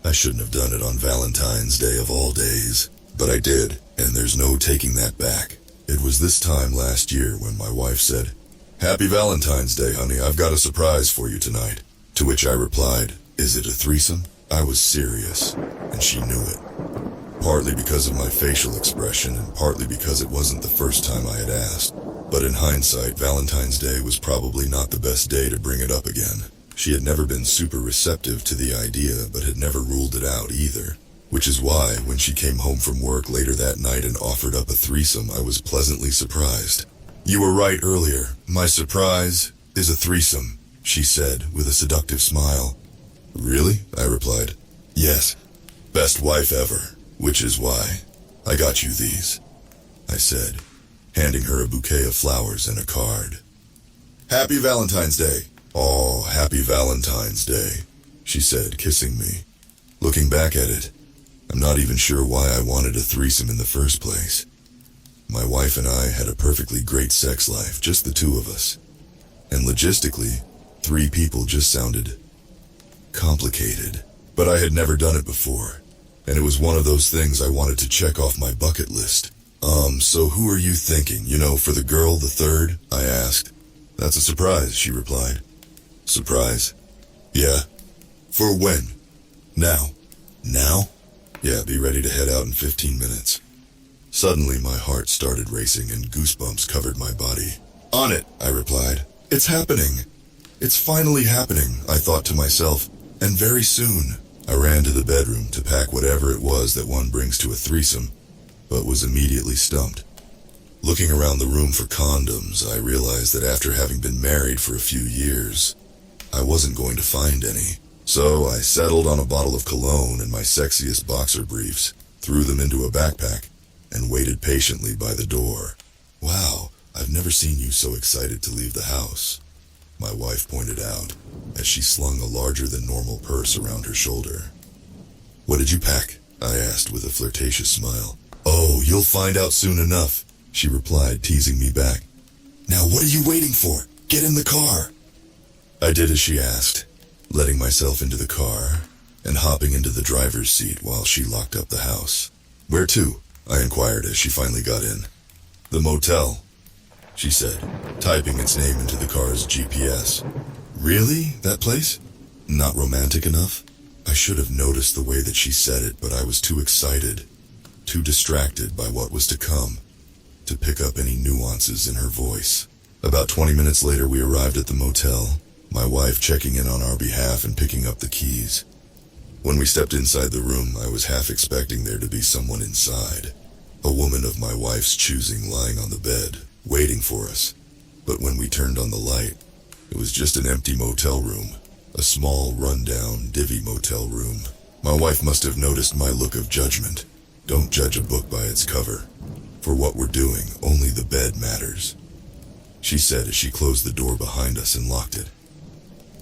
I shouldn't have done it on Valentine's Day of all days, but I did, and there's no taking that back. It was this time last year when my wife said, "Happy Valentine's Day, honey, I've got a surprise for you tonight." To which I replied, "Is it a threesome?" I was serious, and she knew it. Partly because of my facial expression, and partly because it wasn't the first time I had asked. But in hindsight, Valentine's Day was probably not the best day to bring it up again. She had never been super receptive to the idea, but had never ruled it out either. Which is why, when she came home from work later that night and offered up a threesome, I was pleasantly surprised. "You were right earlier. My surprise is a threesome," she said with a seductive smile. "Really?" I replied. "Yes. Best wife ever. Which is why I got you these," I said, handing her a bouquet of flowers and a card. "Happy Valentine's Day." "Oh, happy Valentine's Day," she said, kissing me. Looking back at it, I'm not even sure why I wanted a threesome in the first place. My wife and I had a perfectly great sex life, just the two of us. And logistically, 3 people just sounded complicated. But I had never done it before, and it was one of those things I wanted to check off my bucket list. So who are you thinking? For the girl, the third?" I asked. "That's a surprise," she replied. "Surprise?" "Yeah." "For when?" "Now." "Now?" "Yeah, be ready to head out in 15 minutes. Suddenly my heart started racing and goosebumps covered my body. "On it," I replied. "It's happening. It's finally happening," I thought to myself, and very soon I ran to the bedroom to pack whatever it was that one brings to a threesome, but was immediately stumped. Looking around the room for condoms, I realized that after having been married for a few years, I wasn't going to find any. So I settled on a bottle of cologne and my sexiest boxer briefs, threw them into a backpack, and waited patiently by the door. "Wow, I've never seen you so excited to leave the house," my wife pointed out, as she slung a larger-than-normal purse around her shoulder. "What did you pack?" I asked with a flirtatious smile. "Oh, you'll find out soon enough," she replied, teasing me back. "Now what are you waiting for? Get in the car." I did as she asked, letting myself into the car and hopping into the driver's seat while she locked up the house. "Where to?" I inquired as she finally got in. "The motel," she said, typing its name into the car's GPS. "Really? That place? Not romantic enough?" I should have noticed the way that she said it, but I was too excited, too distracted by what was to come, to pick up any nuances in her voice. About 20 minutes later we arrived at the motel, my wife checking in on our behalf and picking up the keys. When we stepped inside the room, I was half expecting there to be someone inside, a woman of my wife's choosing lying on the bed, waiting for us. But when we turned on the light, it was just an empty motel room, a small, run-down, divvy motel room. My wife must have noticed my look of judgment. "Don't judge a book by its cover. For what we're doing, only the bed matters," she said as she closed the door behind us and locked it.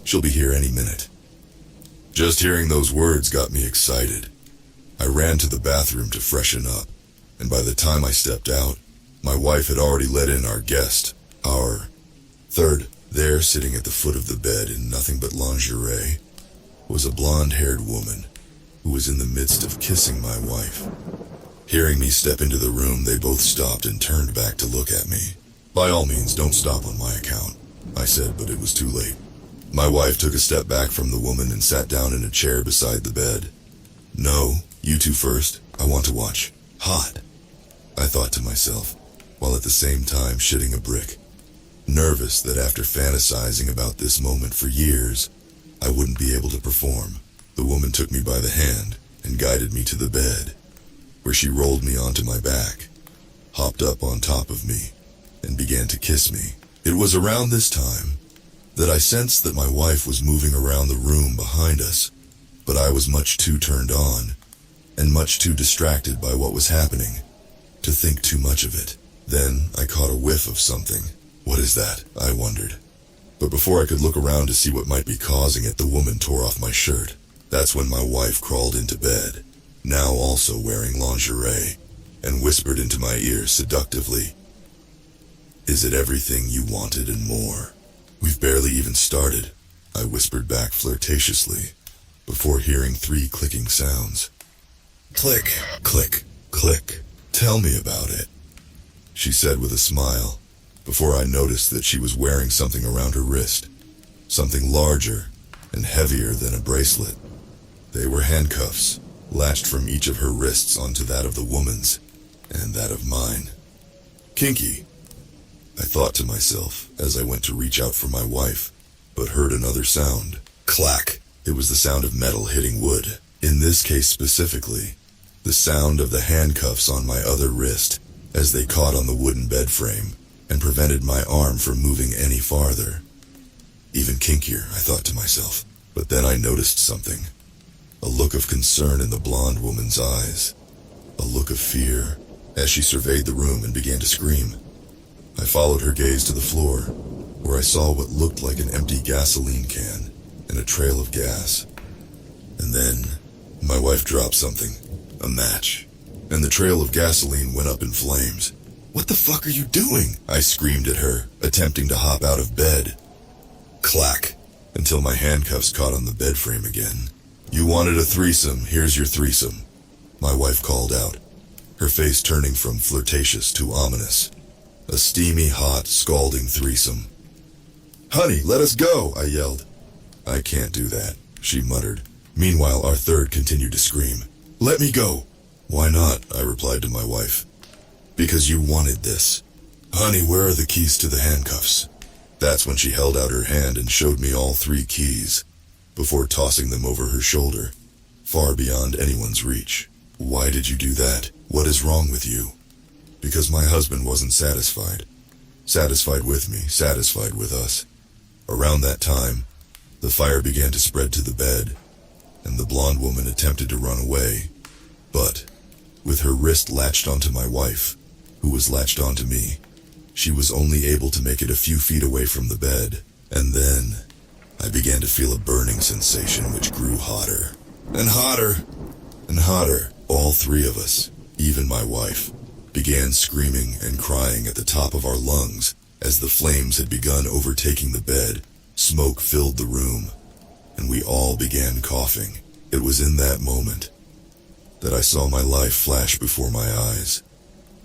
"She'll be here any minute." Just hearing those words got me excited. I ran to the bathroom to freshen up, and by the time I stepped out, my wife had already let in our guest, our third. There, sitting at the foot of the bed in nothing but lingerie, was a blonde-haired woman who was in the midst of kissing my wife. Hearing me step into the room, they both stopped and turned back to look at me. "By all means, don't stop on my account," I said, but it was too late. My wife took a step back from the woman and sat down in a chair beside the bed. "No, you two first. I want to watch." "Hot," I thought to myself, while at the same time shitting a brick. Nervous that after fantasizing about this moment for years, I wouldn't be able to perform. The woman took me by the hand and guided me to the bed, where she rolled me onto my back, hopped up on top of me, and began to kiss me. It was around this time that I sensed that my wife was moving around the room behind us, but I was much too turned on, and much too distracted by what was happening, to think too much of it. Then I caught a whiff of something. "What is that?" I wondered. But before I could look around to see what might be causing it, the woman tore off my shirt. That's when my wife crawled into bed, now also wearing lingerie, and whispered into my ear seductively, "Is it everything you wanted and more?" "We've barely even started," I whispered back flirtatiously. before hearing 3 clicking sounds. Click, click, click. Tell me about it, she said with a smile, before I noticed that she was wearing something around her wrist, something larger and heavier than a bracelet. They were handcuffs, latched from each of her wrists onto that of the woman's, and that of mine. Kinky, I thought to myself as I went to reach out for my wife, but heard another sound. Clack! It was the sound of metal hitting wood. In this case specifically, the sound of the handcuffs on my other wrist as they caught on the wooden bed frame and prevented my arm from moving any farther. Even kinkier, I thought to myself. But then I noticed something. A look of concern in the blonde woman's eyes. A look of fear as she surveyed the room and began to scream. I followed her gaze to the floor, where I saw what looked like an empty gasoline can and a trail of gas. And then, my wife dropped something, a match, and the trail of gasoline went up in flames. What the fuck are you doing? I screamed at her, attempting to hop out of bed. Clack, until my handcuffs caught on the bed frame again. You wanted a threesome, here's your threesome, my wife called out, her face turning from flirtatious to ominous. A steamy, hot, scalding threesome. Honey, let us go, I yelled. I can't do that, she muttered. Meanwhile, our third continued to scream. Let me go. Why not? I replied to my wife. Because you wanted this. Honey, where are the keys to the handcuffs? That's when she held out her hand and showed me all 3 keys, before tossing them over her shoulder, far beyond anyone's reach. Why did you do that? What is wrong with you? Because my husband wasn't satisfied. Satisfied with me, satisfied with us. Around that time, the fire began to spread to the bed, and the blonde woman attempted to run away, but, with her wrist latched onto my wife, who was latched onto me, she was only able to make it a few feet away from the bed, and then I began to feel a burning sensation which grew hotter, and hotter, and hotter. All 3 of us, even my wife, began screaming and crying at the top of our lungs as the flames had begun overtaking the bed. Smoke filled the room, and we all began coughing. It was in that moment that I saw my life flash before my eyes,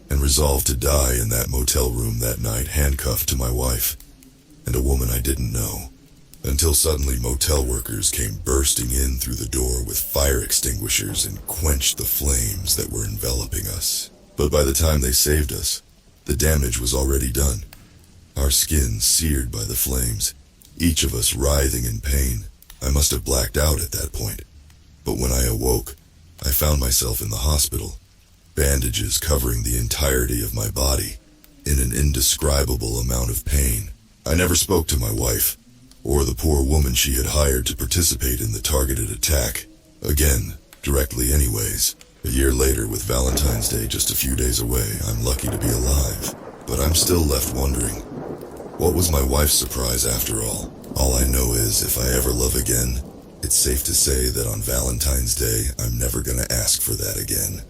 and resolved to die in that motel room that night, handcuffed to my wife and a woman I didn't know, until suddenly motel workers came bursting in through the door with fire extinguishers and quenched the flames that were enveloping us. But by the time they saved us, the damage was already done. Our skins seared by the flames, each of us writhing in pain. I must have blacked out at that point. But when I awoke, I found myself in the hospital, bandages covering the entirety of my body, in an indescribable amount of pain. I never spoke to my wife, or the poor woman she had hired to participate in the targeted attack. Again, directly anyways. A year later, with Valentine's Day just a few days away, I'm lucky to be alive. But I'm still left wondering, what was my wife's surprise after all? All I know is, if I ever love again, it's safe to say that on Valentine's Day, I'm never gonna ask for that again.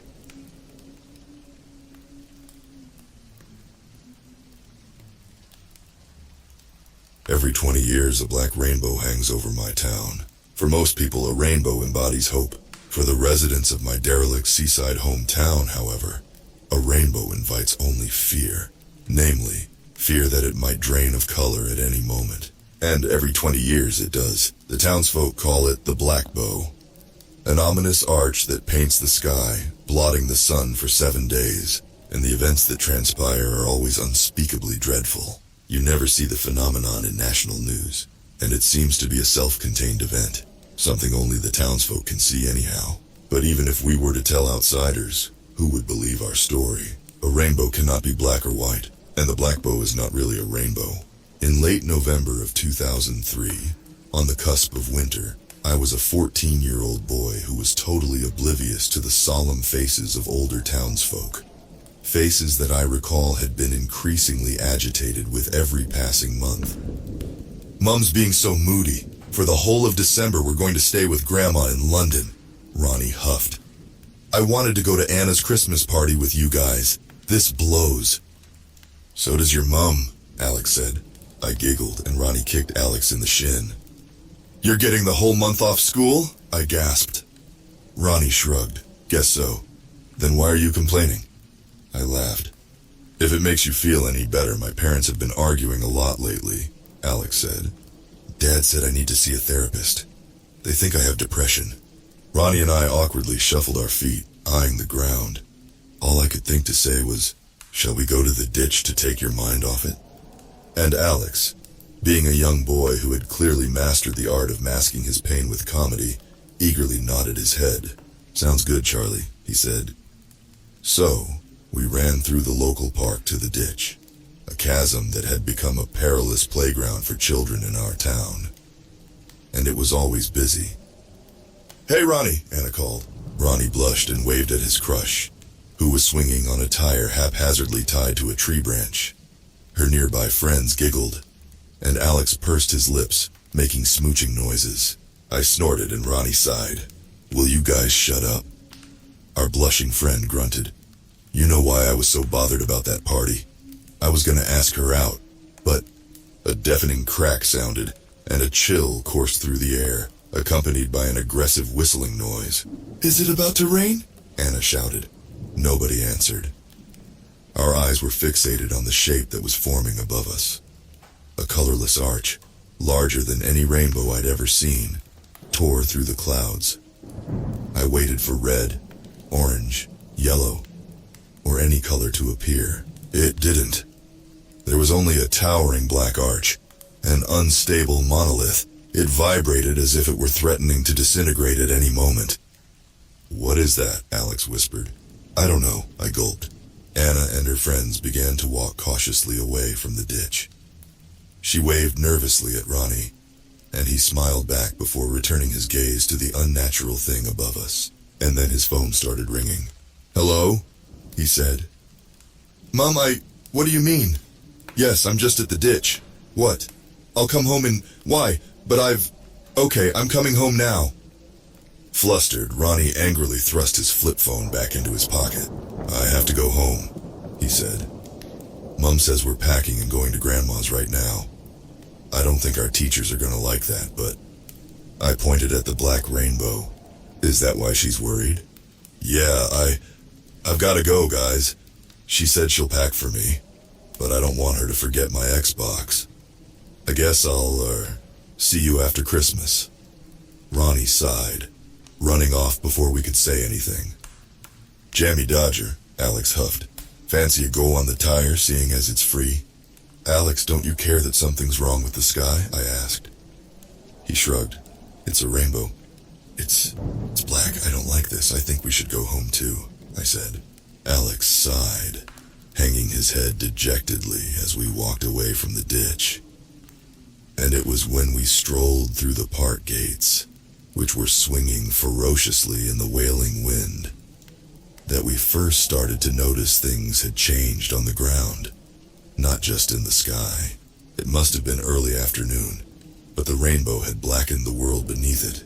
Every 20 years, a black rainbow hangs over my town. For most people, a rainbow embodies hope. For the residents of my derelict seaside hometown, however, a rainbow invites only fear. Namely, fear that it might drain of color at any moment. And every 20 years it does. The townsfolk call it the Black Bow. An ominous arch that paints the sky, blotting the sun for 7 days. And the events that transpire are always unspeakably dreadful. You never see the phenomenon in national news, and it seems to be a self-contained event, something only the townsfolk can see anyhow. But even if we were to tell outsiders, who would believe our story? A rainbow cannot be black or white, and the black bow is not really a rainbow. In late November of 2003, on the cusp of winter, I was a 14-year-old boy who was totally oblivious to the solemn faces of older townsfolk. Faces that I recall had been increasingly agitated with every passing month. Mum's being so moody. For the whole of December we're going to stay with Grandma in London, Ronnie huffed. I wanted to go to Anna's Christmas party with you guys. This blows. So does your mum, Alex said. I giggled and Ronnie kicked Alex in the shin. You're getting the whole month off school? I gasped. Ronnie shrugged. Guess so. Then why are you complaining? I laughed. If it makes you feel any better, my parents have been arguing a lot lately, Alex said. Dad said I need to see a therapist. They think I have depression. Ronnie and I awkwardly shuffled our feet, eyeing the ground. All I could think to say was, shall we go to the ditch to take your mind off it? And Alex, being a young boy who had clearly mastered the art of masking his pain with comedy, eagerly nodded his head. Sounds good, Charlie, he said. So, we ran through the local park to the ditch, a chasm that had become a perilous playground for children in our town. And it was always busy. Hey, Ronnie, Anna called. Ronnie blushed and waved at his crush, who was swinging on a tire haphazardly tied to a tree branch. Her nearby friends giggled, and Alex pursed his lips, making smooching noises. I snorted and Ronnie sighed. Will you guys shut up? Our blushing friend grunted. You know why I was so bothered about that party. I was gonna ask her out, but a deafening crack sounded, and a chill coursed through the air, accompanied by an aggressive whistling noise. Is it about to rain? Anna shouted. Nobody answered. Our eyes were fixated on the shape that was forming above us. A colorless arch, larger than any rainbow I'd ever seen, tore through the clouds. I waited for red, orange, yellow, or any color to appear. It didn't. There was only a towering black arch, an unstable monolith. It vibrated as if it were threatening to disintegrate at any moment. What is that? Alex whispered. I don't know, I gulped. Anna and her friends began to walk cautiously away from the ditch. She waved nervously at Ronnie, and he smiled back before returning his gaze to the unnatural thing above us. And then his phone started ringing. Hello? He said. Mom, what do you mean? Yes, I'm just at the ditch. What? I'll come home in... Why? But Okay, I'm coming home now. Flustered, Ronnie angrily thrust his flip phone back into his pocket. I have to go home, he said. Mom says we're packing and going to Grandma's right now. I don't think our teachers are gonna like that, but... I pointed at the black rainbow. Is that why she's worried? Yeah, I've gotta go, guys. She said she'll pack for me, but I don't want her to forget my Xbox. I guess I'll, see you after Christmas. Ronnie sighed, running off before we could say anything. Jammy Dodger, Alex huffed. Fancy a go on the tire, seeing as it's free? Alex, don't you care that something's wrong with the sky? I asked. He shrugged. It's a rainbow. It's black. I don't like this. I think we should go home too, I said. Alex sighed, hanging his head dejectedly as we walked away from the ditch. And it was when we strolled through the park gates, which were swinging ferociously in the wailing wind, that we first started to notice things had changed on the ground, not just in the sky. It must have been early afternoon, but the rainbow had blackened the world beneath it.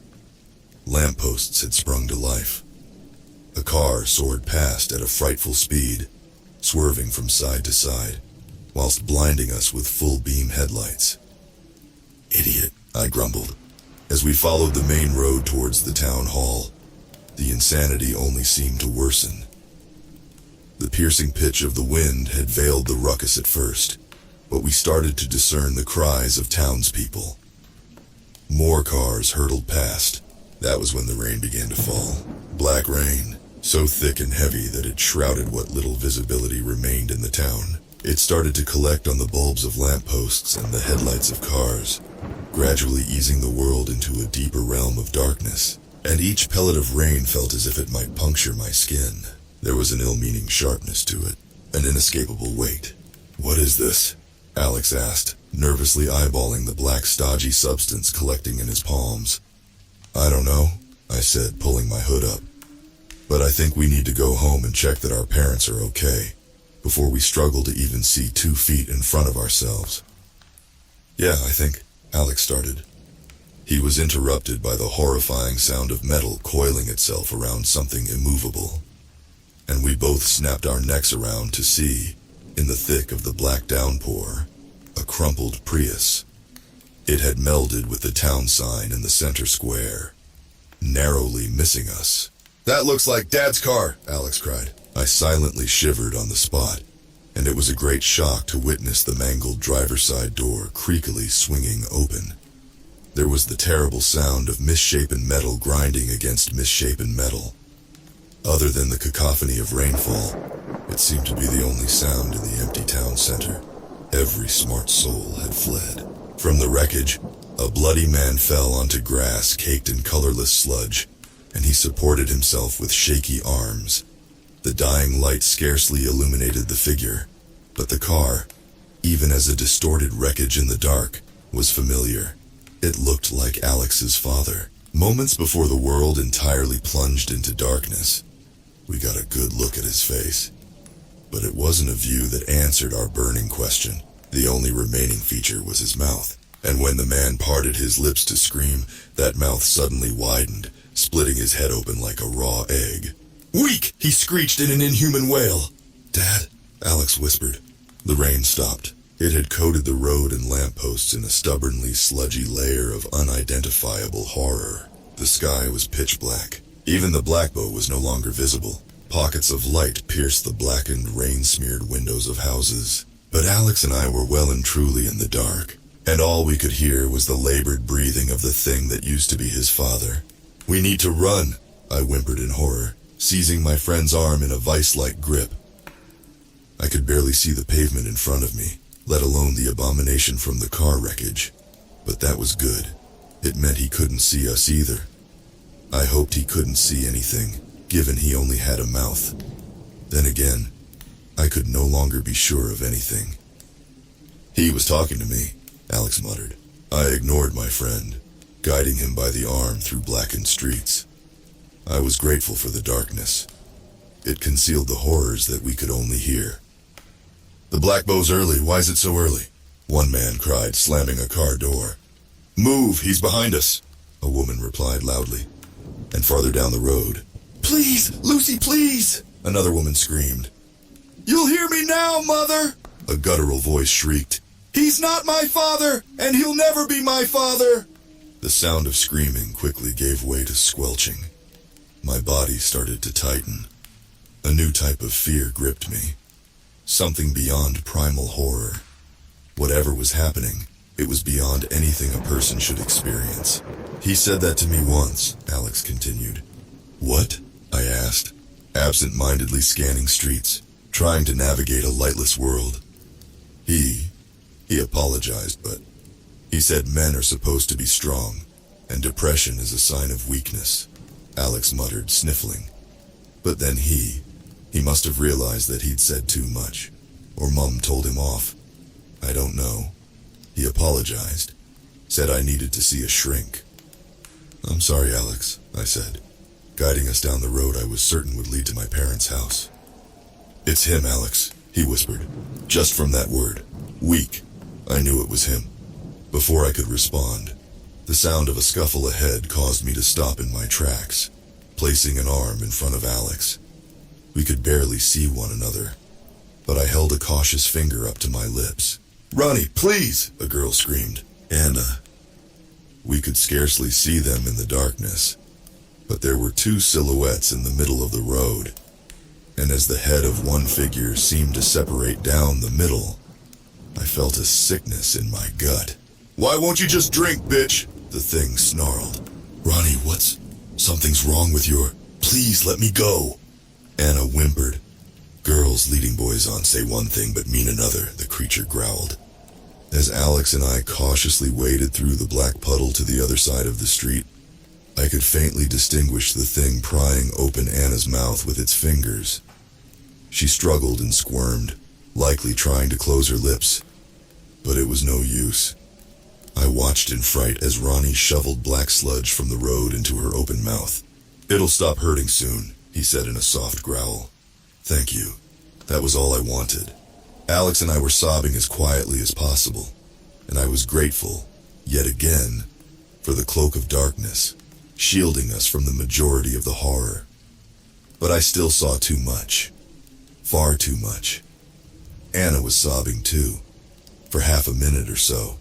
Lampposts had sprung to life. A car soared past at a frightful speed, swerving from side to side, whilst blinding us with full-beam headlights. Idiot, I grumbled, as we followed the main road towards the town hall. The insanity only seemed to worsen. The piercing pitch of the wind had veiled the ruckus at first, but we started to discern the cries of townspeople. More cars hurtled past. That was when the rain began to fall. Black rain, so thick and heavy that it shrouded what little visibility remained in the town. It started to collect on the bulbs of lampposts and the headlights of cars, gradually easing the world into a deeper realm of darkness, and each pellet of rain felt as if it might puncture my skin. There was an ill-meaning sharpness to it, an inescapable weight. What is this? Alex asked, nervously eyeballing the black stodgy substance collecting in his palms. I don't know, I said, pulling my hood up. But I think we need to go home and check that our parents are okay, before we struggle to even see 2 feet in front of ourselves. Yeah, I think, Alex started. He was interrupted by the horrifying sound of metal coiling itself around something immovable, and we both snapped our necks around to see, in the thick of the black downpour, a crumpled Prius. It had melded with the town sign in the center square. narrowly missing us. "That looks like Dad's car," Alex cried. I silently shivered on the spot, and it was a great shock to witness the mangled driver's side door creakily swinging open. There was the terrible sound of misshapen metal grinding against misshapen metal. Other than the cacophony of rainfall, it seemed to be the only sound in the empty town center. Every smart soul had fled. From the wreckage, a bloody man fell onto grass caked in colorless sludge, and he supported himself with shaky arms. The dying light scarcely illuminated the figure, but the car, even as a distorted wreckage in the dark, was familiar. It looked like Alex's father. Moments before the world entirely plunged into darkness, we got a good look at his face. But it wasn't a view that answered our burning question. The only remaining feature was his mouth. And when the man parted his lips to scream, that mouth suddenly widened, splitting his head open like a raw egg. "Weak!" he screeched in an inhuman wail. "Dad," Alex whispered. The rain stopped. It had coated the road and lampposts in a stubbornly sludgy layer of unidentifiable horror. The sky was pitch black. Even the black bow was no longer visible. Pockets of light pierced the blackened, rain-smeared windows of houses. But Alex and I were well and truly in the dark, and all we could hear was the labored breathing of the thing that used to be his father. "We need to run," I whimpered in horror, seizing my friend's arm in a vice-like grip. I could barely see the pavement in front of me, let alone the abomination from the car wreckage. But that was good. It meant he couldn't see us either. I hoped he couldn't see anything, given he only had a mouth. Then again, I could no longer be sure of anything. "He was talking to me," Alex muttered. I ignored my friend, guiding him by the arm through blackened streets. I was grateful for the darkness. It concealed the horrors that we could only hear. "The black bow's early. Why is it so early?" one man cried, slamming a car door. "Move, he's behind us," a woman replied loudly. And farther down the road, "Please, Lucy, please," another woman screamed. "You'll hear me now, Mother," a guttural voice shrieked. "He's not my father, and he'll never be my father." The sound of screaming quickly gave way to squelching. My body started to tighten. A new type of fear gripped me. Something beyond primal horror. Whatever was happening, it was beyond anything a person should experience. "He said that to me once," Alex continued. "What?" I asked, absent-mindedly scanning streets, trying to navigate a lightless world. He apologized, but he said men are supposed to be strong, and depression is a sign of weakness, Alex muttered, sniffling. But then he must have realized that he'd said too much, or Mum told him off. I don't know. He apologized, said I needed to see a shrink. "I'm sorry, Alex," I said, guiding us down the road I was certain would lead to my parents' house. "It's him, Alex," he whispered. Just from that word, weak, I knew it was him. Before I could respond, the sound of a scuffle ahead caused me to stop in my tracks, placing an arm in front of Alex. We could barely see one another, but I held a cautious finger up to my lips. "Ronnie, please!" a girl screamed. Anna. We could scarcely see them in the darkness, but there were two silhouettes in the middle of the road, and as the head of one figure seemed to separate down the middle, I felt a sickness in my gut. "Why won't you just drink, bitch?" the thing snarled. "Ronnie, something's wrong with your... Please let me go." Anna whimpered. "Girls leading boys on say one thing but mean another," the creature growled. As Alex and I cautiously waded through the black puddle to the other side of the street, I could faintly distinguish the thing prying open Anna's mouth with its fingers. She struggled and squirmed, likely trying to close her lips, but it was no use. I watched in fright as Ronnie shoveled black sludge from the road into her open mouth. "It'll stop hurting soon," he said in a soft growl. "Thank you. That was all I wanted." Alex and I were sobbing as quietly as possible, and I was grateful, yet again, for the cloak of darkness, shielding us from the majority of the horror. But I still saw too much. Far too much. Anna was sobbing too, for half a minute or so,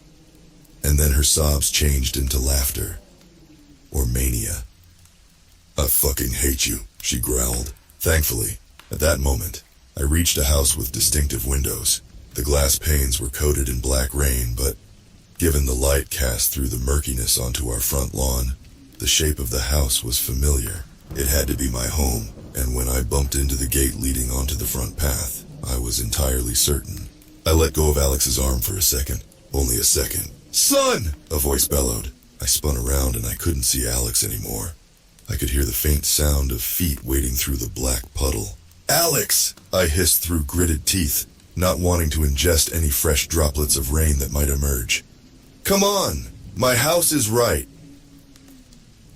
and then her sobs changed into laughter, or mania. I fucking hate you, she growled. Thankfully, at that moment, I reached a house with distinctive windows. The glass panes were coated in black rain, but given the light cast through the murkiness onto our front lawn, the shape of the house was familiar. It had to be my home, and when I bumped into the gate leading onto the front path, I was entirely certain. I let go of Alex's arm for a second. Only a second. Son! A voice bellowed. I spun around and I couldn't see Alex anymore. I could hear the faint sound of feet wading through the black puddle. Alex! I hissed through gritted teeth, not wanting to ingest any fresh droplets of rain that might emerge. Come on! My house is right.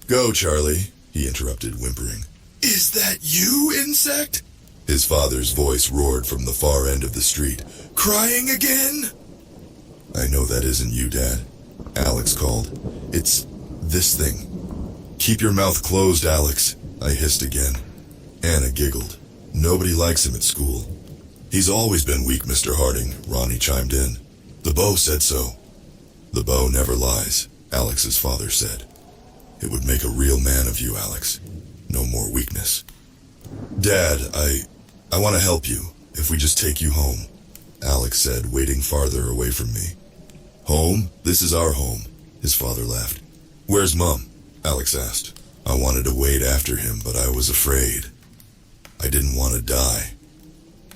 Go, Charlie, he interrupted, whimpering. Is that you, insect? His father's voice roared from the far end of the street. Crying again? I know that isn't you, Dad, Alex called. It's this thing. Keep your mouth closed, Alex, I hissed again. Anna giggled. Nobody likes him at school. He's always been weak, Mr. Harding, Ronnie chimed in. The bow said so. The bow never lies, Alex's father said. It would make a real man of you, Alex. No more weakness. Dad, I want to help you, if we just take you home, Alex said, wading farther away from me. Home? This is our home, his father laughed. Where's Mom? Alex asked. I wanted to wade after him, but I was afraid. I didn't want to die.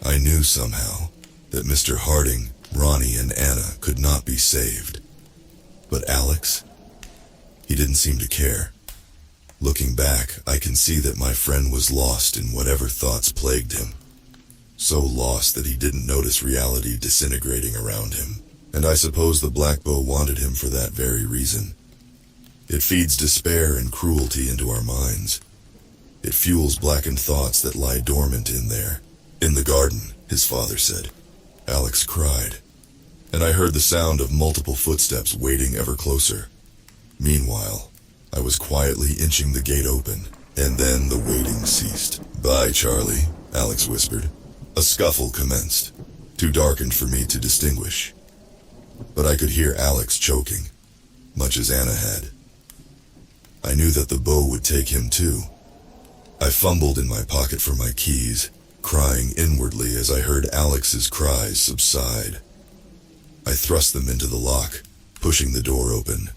I knew somehow that Mr. Harding, Ronnie, and Anna could not be saved. But Alex? He didn't seem to care. Looking back, I can see that my friend was lost in whatever thoughts plagued him. So lost that he didn't notice reality disintegrating around him. And I suppose the Black Bow wanted him for that very reason. It feeds despair and cruelty into our minds. It fuels blackened thoughts that lie dormant in there. In the garden, his father said. Alex cried, and I heard the sound of multiple footsteps wading ever closer. Meanwhile, I was quietly inching the gate open, and then the wading ceased. Bye, Charlie, Alex whispered. A scuffle commenced, too darkened for me to distinguish. But I could hear Alex choking, much as Anna had. I knew that the bow would take him too. I fumbled in my pocket for my keys, crying inwardly as I heard Alex's cries subside. I thrust them into the lock, pushing the door open.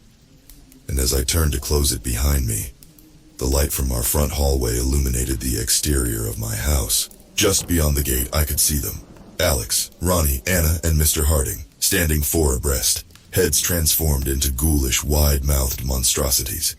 And as I turned to close it behind me, the light from our front hallway illuminated the exterior of my house. Just beyond the gate, I could see them. Alex, Ronnie, Anna, and Mr. Harding, standing four abreast, heads transformed into ghoulish, wide-mouthed monstrosities.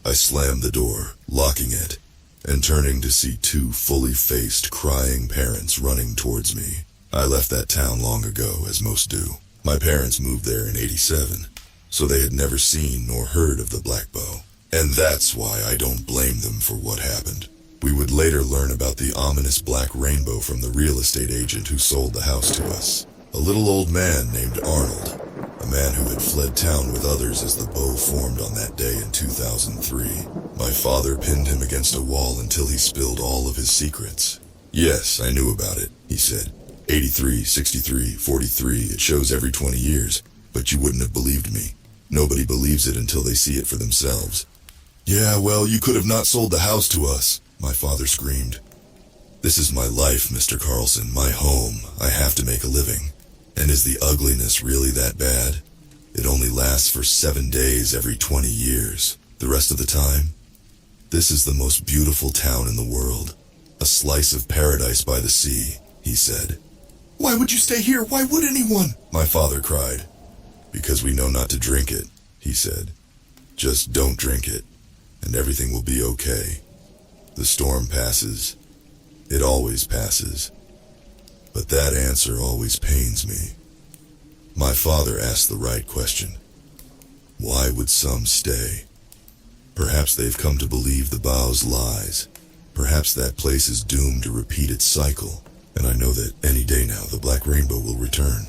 I slammed the door, locking it, and turning to see two fully-faced, crying parents running towards me. I left that town long ago, as most do. My parents moved there in '87. So they had never seen nor heard of the Black Bow. And that's why I don't blame them for what happened. We would later learn about the ominous black rainbow from the real estate agent who sold the house to us. A little old man named Arnold, a man who had fled town with others as the bow formed on that day in 2003. My father pinned him against a wall until he spilled all of his secrets. Yes, I knew about it, he said. 83, 63, 43, it shows every 20 years. But you wouldn't have believed me. Nobody believes it until they see it for themselves. Yeah, well, you could have not sold the house to us, my father screamed. This is my life, Mr. Carlson, my home. I have to make a living. And is the ugliness really that bad? It only lasts for 7 days every 20 years. The rest of the time, this is the most beautiful town in the world. A slice of paradise by the sea, he said. Why would you stay here? Why would anyone? My father cried. Because we know not to drink it, he said. Just don't drink it, and everything will be okay. The storm passes. It always passes. But that answer always pains me. My father asked the right question. Why would some stay? Perhaps they've come to believe the bow's lies. Perhaps that place is doomed to repeat its cycle, and I know that any day now the Black Rainbow will return.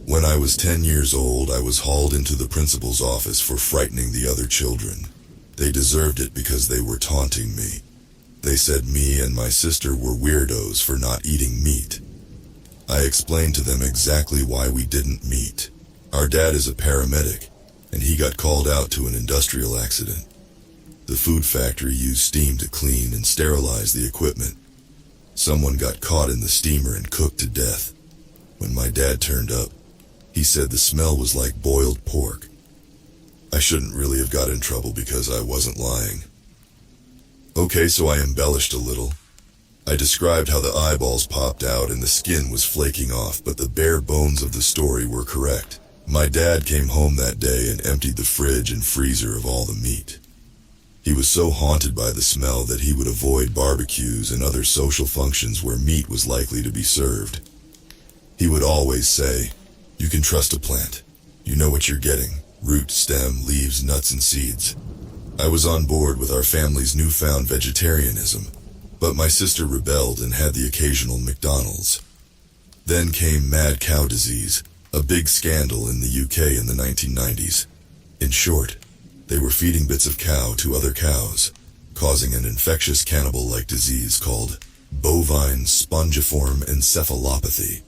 When I was 10 years old, I was hauled into the principal's office for frightening the other children. They deserved it because they were taunting me. They said me and my sister were weirdos for not eating meat. I explained to them exactly why we didn't meet. Our dad is a paramedic, and he got called out to an industrial accident. The food factory used steam to clean and sterilize the equipment. Someone got caught in the steamer and cooked to death. When my dad turned up, he said the smell was like boiled pork. I shouldn't really have got in trouble because I wasn't lying. Okay, so I embellished a little. I described how the eyeballs popped out and the skin was flaking off, but the bare bones of the story were correct. My dad came home that day and emptied the fridge and freezer of all the meat. He was so haunted by the smell that he would avoid barbecues and other social functions where meat was likely to be served. He would always say, "You can trust a plant. You know what you're getting. Root, stem, leaves, nuts, and seeds." I was on board with our family's newfound vegetarianism, but my sister rebelled and had the occasional McDonald's. Then came mad cow disease, a big scandal in the UK in the 1990s. In short, they were feeding bits of cow to other cows, causing an infectious cannibal-like disease called bovine spongiform encephalopathy,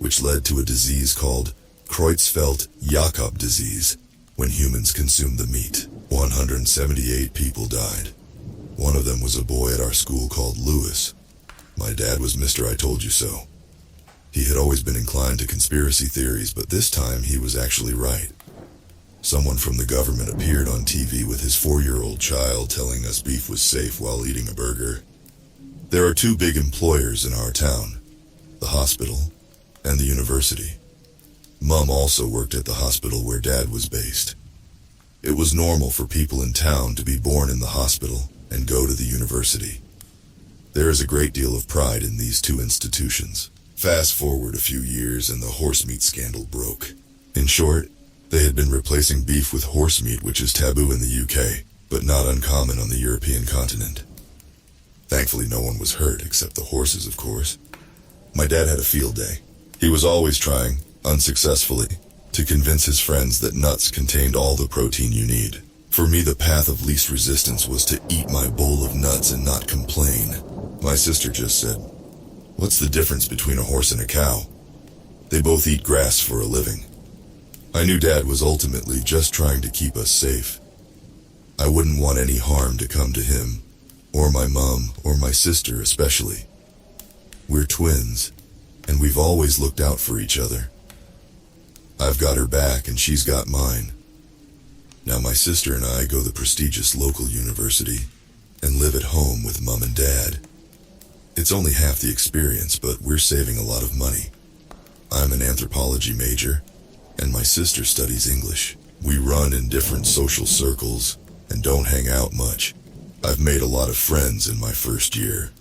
which led to a disease called Creutzfeldt-Jakob disease. When humans consumed the meat, 178 people died. One of them was a boy at our school called Lewis. My dad was Mr. I Told You So. He had always been inclined to conspiracy theories, but this time he was actually right. Someone from the government appeared on TV with his 4-year-old child telling us beef was safe while eating a burger. There are 2 big employers in our town, the hospital and the university. Mom also worked at the hospital where Dad was based. It was normal for people in town to be born in the hospital and go to the university. There is a great deal of pride in these 2 institutions. Fast forward a few years and the horse meat scandal broke. In short, they had been replacing beef with horse meat, which is taboo in the UK, but not uncommon on the European continent. Thankfully no one was hurt, except the horses, of course. My dad had a field day. He was always trying, unsuccessfully, to convince his friends that nuts contained all the protein you need. For me, the path of least resistance was to eat my bowl of nuts and not complain. My sister just said, "What's the difference between a horse and a cow? They both eat grass for a living." I knew Dad was ultimately just trying to keep us safe. I wouldn't want any harm to come to him, or my mom, or my sister especially. We're twins, and we've always looked out for each other. I've got her back and she's got mine. Now my sister and I go to the prestigious local university and live at home with Mom and Dad. It's only half the experience, but we're saving a lot of money. I'm an anthropology major, and my sister studies English. We run in different social circles and don't hang out much. I've made a lot of friends in my first year.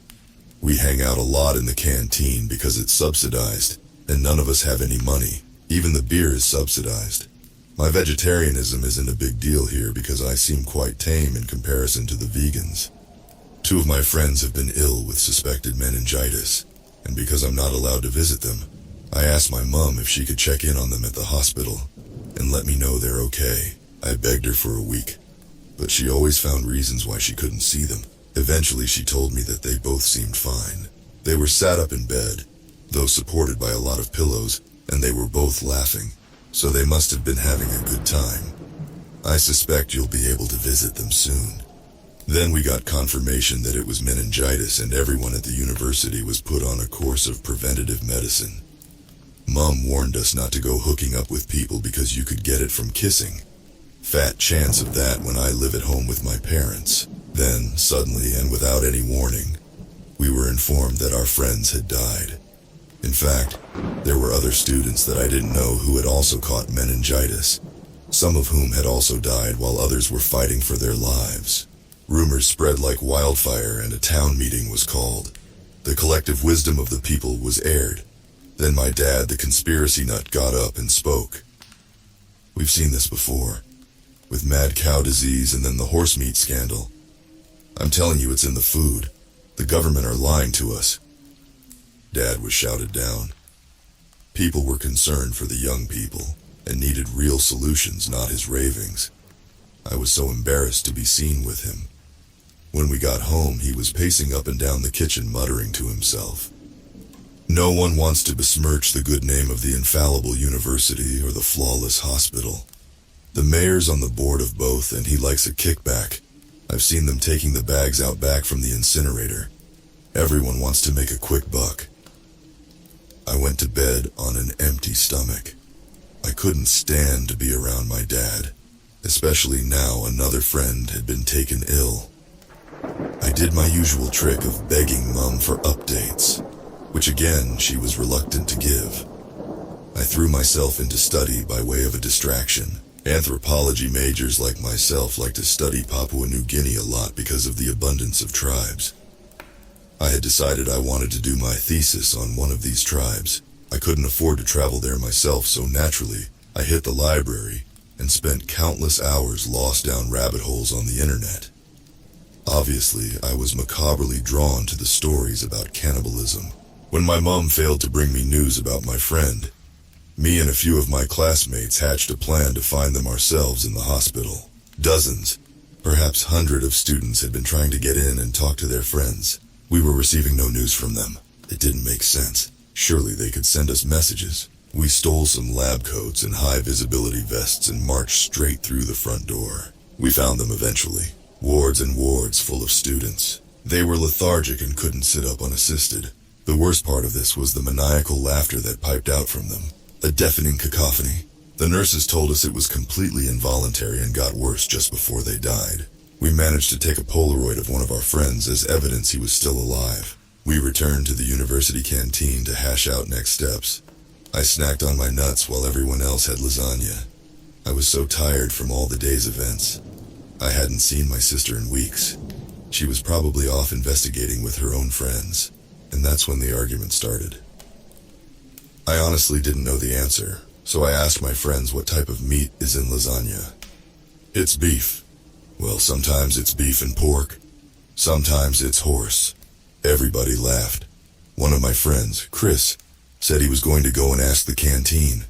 We hang out a lot in the canteen because it's subsidized, and none of us have any money. Even the beer is subsidized. My vegetarianism isn't a big deal here because I seem quite tame in comparison to the vegans. 2 of my friends have been ill with suspected meningitis, and because I'm not allowed to visit them, I asked my mom if she could check in on them at the hospital and let me know they're okay. I begged her for a week, but she always found reasons why she couldn't see them. Eventually she told me that they both seemed fine. They were sat up in bed, though supported by a lot of pillows, and they were both laughing, so they must have been having a good time. I suspect you'll be able to visit them soon. Then we got confirmation that it was meningitis, and everyone at the university was put on a course of preventative medicine. Mom warned us not to go hooking up with people because you could get it from kissing. Fat chance of that when I live at home with my parents. Then, suddenly and without any warning, we were informed that our friends had died. In fact, there were other students that I didn't know who had also caught meningitis, some of whom had also died while others were fighting for their lives. Rumors spread like wildfire and a town meeting was called. The collective wisdom of the people was aired. Then my dad, the conspiracy nut, got up and spoke. We've seen this before, with mad cow disease and then the horse meat scandal. I'm telling you, it's in the food. The government are lying to us. Dad was shouted down. People were concerned for the young people and needed real solutions, not his ravings. I was so embarrassed to be seen with him. When we got home, he was pacing up and down the kitchen muttering to himself. No one wants to besmirch the good name of the infallible university or the flawless hospital. The mayor's on the board of both, and he likes a kickback. I've seen them taking the bags out back from the incinerator. Everyone wants to make a quick buck. I went to bed on an empty stomach. I couldn't stand to be around my dad, especially now another friend had been taken ill. I did my usual trick of begging Mum for updates, which again she was reluctant to give. I threw myself into study by way of a distraction. Anthropology majors like myself like to study Papua New Guinea a lot because of the abundance of tribes. I had decided I wanted to do my thesis on one of these tribes. I couldn't afford to travel there myself, so naturally, I hit the library and spent countless hours lost down rabbit holes on the internet. Obviously, I was macabrely drawn to the stories about cannibalism. When my mom failed to bring me news about my friend, me and a few of my classmates hatched a plan to find them ourselves in the hospital. Dozens, perhaps hundreds of students had been trying to get in and talk to their friends. We were receiving no news from them. It didn't make sense. Surely they could send us messages. We stole some lab coats and high-visibility vests and marched straight through the front door. We found them eventually. Wards and wards full of students. They were lethargic and couldn't sit up unassisted. The worst part of this was the maniacal laughter that piped out from them. A deafening cacophony. The nurses told us it was completely involuntary and got worse just before they died. We managed to take a Polaroid of one of our friends as evidence he was still alive. We returned to the university canteen to hash out next steps. I snacked on my nuts while everyone else had lasagna. I was so tired from all the day's events. I hadn't seen my sister in weeks. She was probably off investigating with her own friends, and that's when the argument started. I honestly didn't know the answer, so I asked my friends what type of meat is in lasagna. It's beef. Well, sometimes it's beef and pork. Sometimes it's horse. Everybody laughed. One of my friends, Chris, said he was going to go and ask the canteen.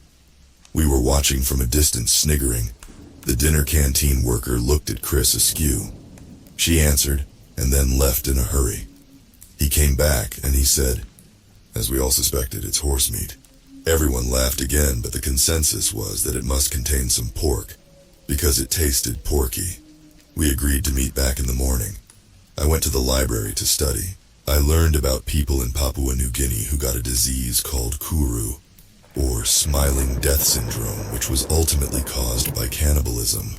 We were watching from a distance, sniggering. The dinner canteen worker looked at Chris askew. She answered, and then left in a hurry. He came back, and he said, as we all suspected, it's horse meat. Everyone laughed again, but the consensus was that it must contain some pork, because it tasted porky. We agreed to meet back in the morning. I went to the library to study. I learned about people in Papua New Guinea who got a disease called kuru, or smiling death syndrome, which was ultimately caused by cannibalism.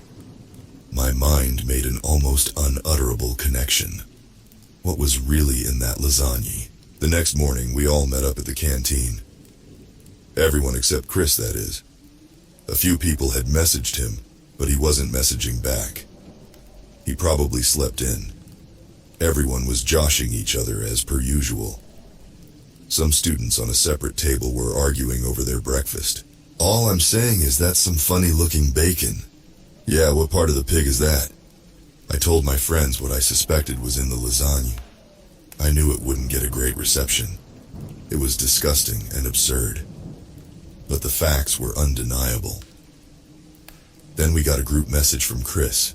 My mind made an almost unutterable connection. What was really in that lasagna? The next morning, we all met up at the canteen. Everyone except Chris, that is. A few people had messaged him, but he wasn't messaging back. He probably slept in. Everyone was joshing each other as per usual. Some students on a separate table were arguing over their breakfast. All I'm saying is that's some funny-looking bacon. Yeah, what part of the pig is that? I told my friends what I suspected was in the lasagna. I knew it wouldn't get a great reception. It was disgusting and absurd. But the facts were undeniable. Then we got a group message from Chris.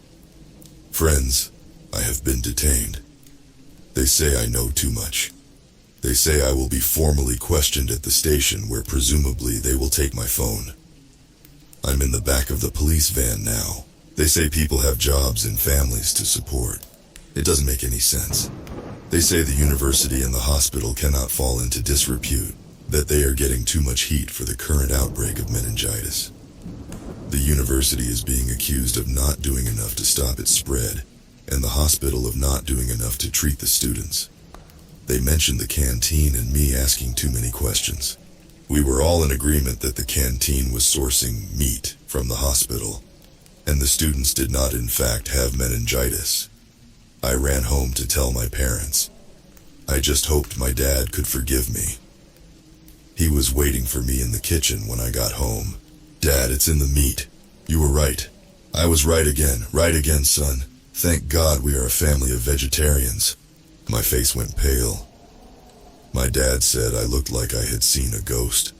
Friends, I have been detained. They say I know too much. They say I will be formally questioned at the station where presumably they will take my phone. I'm in the back of the police van now. They say people have jobs and families to support. It doesn't make any sense. They say the university and the hospital cannot fall into disrepute, that they are getting too much heat for the current outbreak of meningitis. The university is being accused of not doing enough to stop its spread, and the hospital of not doing enough to treat the students. They mentioned the canteen and me asking too many questions. We were all in agreement that the canteen was sourcing meat from the hospital, and the students did not in fact have meningitis. I ran home to tell my parents. I just hoped my dad could forgive me. He was waiting for me in the kitchen when I got home. Dad, it's in the meat. You were right. I was right again, son. Thank God we are a family of vegetarians. My face went pale. My dad said I looked like I had seen a ghost.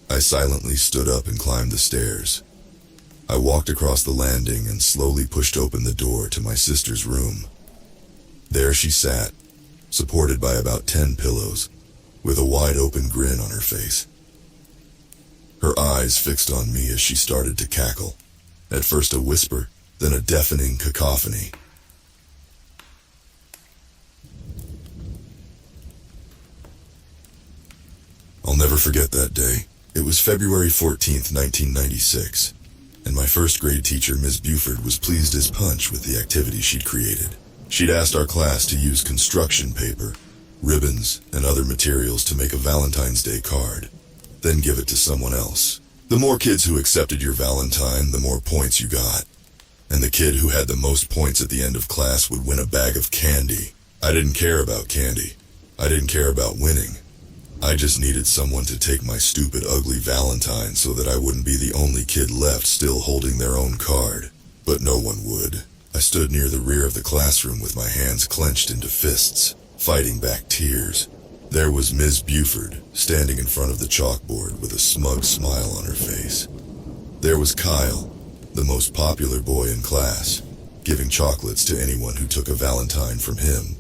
I silently stood up and climbed the stairs. I walked across the landing and slowly pushed open the door to my sister's room. There she sat, supported by about 10 pillows. with a wide-open grin on her face. Her eyes fixed on me as she started to cackle. At first a whisper, then a deafening cacophony. I'll never forget that day. It was February 14th, 1996, and my first grade teacher, Ms. Buford, was pleased as punch with the activity she'd created. She'd asked our class to use construction paper, ribbons, and other materials to make a Valentine's Day card, then give it to someone else. The more kids who accepted your Valentine, the more points you got. And the kid who had the most points at the end of class would win a bag of candy. I didn't care about candy. I didn't care about winning. I just needed someone to take my stupid, ugly Valentine so that I wouldn't be the only kid left still holding their own card. But no one would. I stood near the rear of the classroom with my hands clenched into fists, fighting back tears. There was Ms. Buford, standing in front of the chalkboard with a smug smile on her face. There was Kyle, the most popular boy in class, giving chocolates to anyone who took a Valentine from him.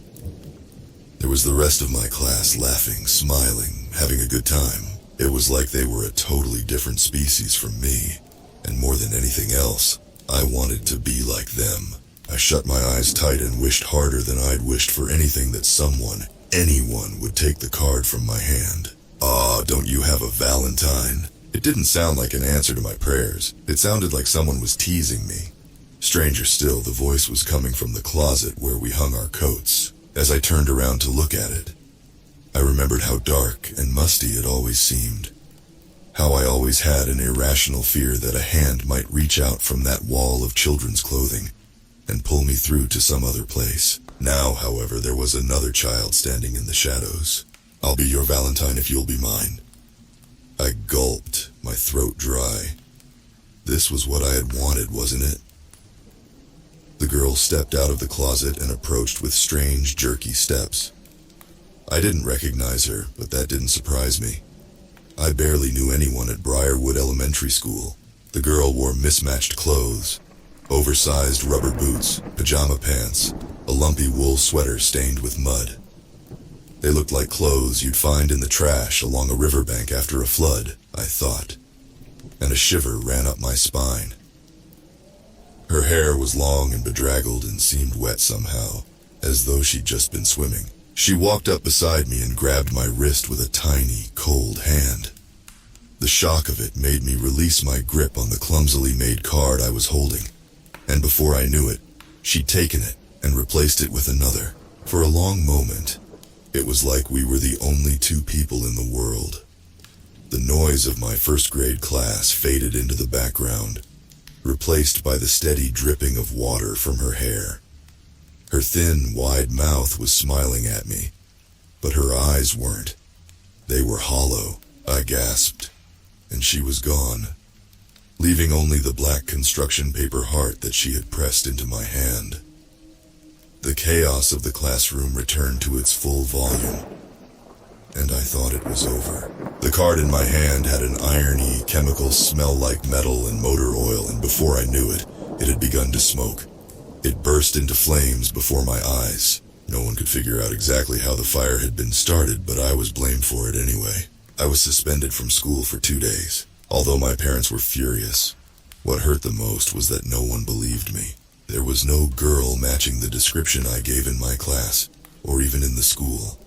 There was the rest of my class laughing, smiling, having a good time. It was like they were a totally different species from me, and more than anything else, I wanted to be like them. I shut my eyes tight and wished harder than I'd wished for anything that someone, anyone, would take the card from my hand. "Aw, don't you have a Valentine?" It didn't sound like an answer to my prayers. It sounded like someone was teasing me. Stranger still, the voice was coming from the closet where we hung our coats. As I turned around to look at it, I remembered how dark and musty it always seemed. How I always had an irrational fear that a hand might reach out from that wall of children's clothing and pull me through to some other place. Now, however, there was another child standing in the shadows. "I'll be your Valentine if you'll be mine." I gulped, my throat dry. This was what I had wanted, wasn't it? The girl stepped out of the closet and approached with strange, jerky steps. I didn't recognize her, but that didn't surprise me. I barely knew anyone at Briarwood Elementary School. The girl wore mismatched clothes, oversized rubber boots, pajama pants, a lumpy wool sweater stained with mud. They looked like clothes you'd find in the trash along a riverbank after a flood, I thought, and a shiver ran up my spine. Her hair was long and bedraggled and seemed wet somehow, as though she'd just been swimming. She walked up beside me and grabbed my wrist with a tiny, cold hand. The shock of it made me release my grip on the clumsily made card I was holding, and before I knew it, she'd taken it and replaced it with another. For a long moment, it was like we were the only two people in the world. The noise of my first grade class faded into the background, replaced by the steady dripping of water from her hair. Her thin, wide mouth was smiling at me, but her eyes weren't. They were hollow. I gasped, and she was gone, leaving only the black construction paper heart that she had pressed into my hand. The chaos of the classroom returned to its full volume, and I thought it was over. The card in my hand had an irony, chemical smell like metal and motor oil, and before I knew it, it had begun to smoke. It burst into flames before my eyes. No one could figure out exactly how the fire had been started, but I was blamed for it anyway. I was suspended from school for 2 days, although my parents were furious. What hurt the most was that no one believed me. There was no girl matching the description I gave in my class, or even in the school.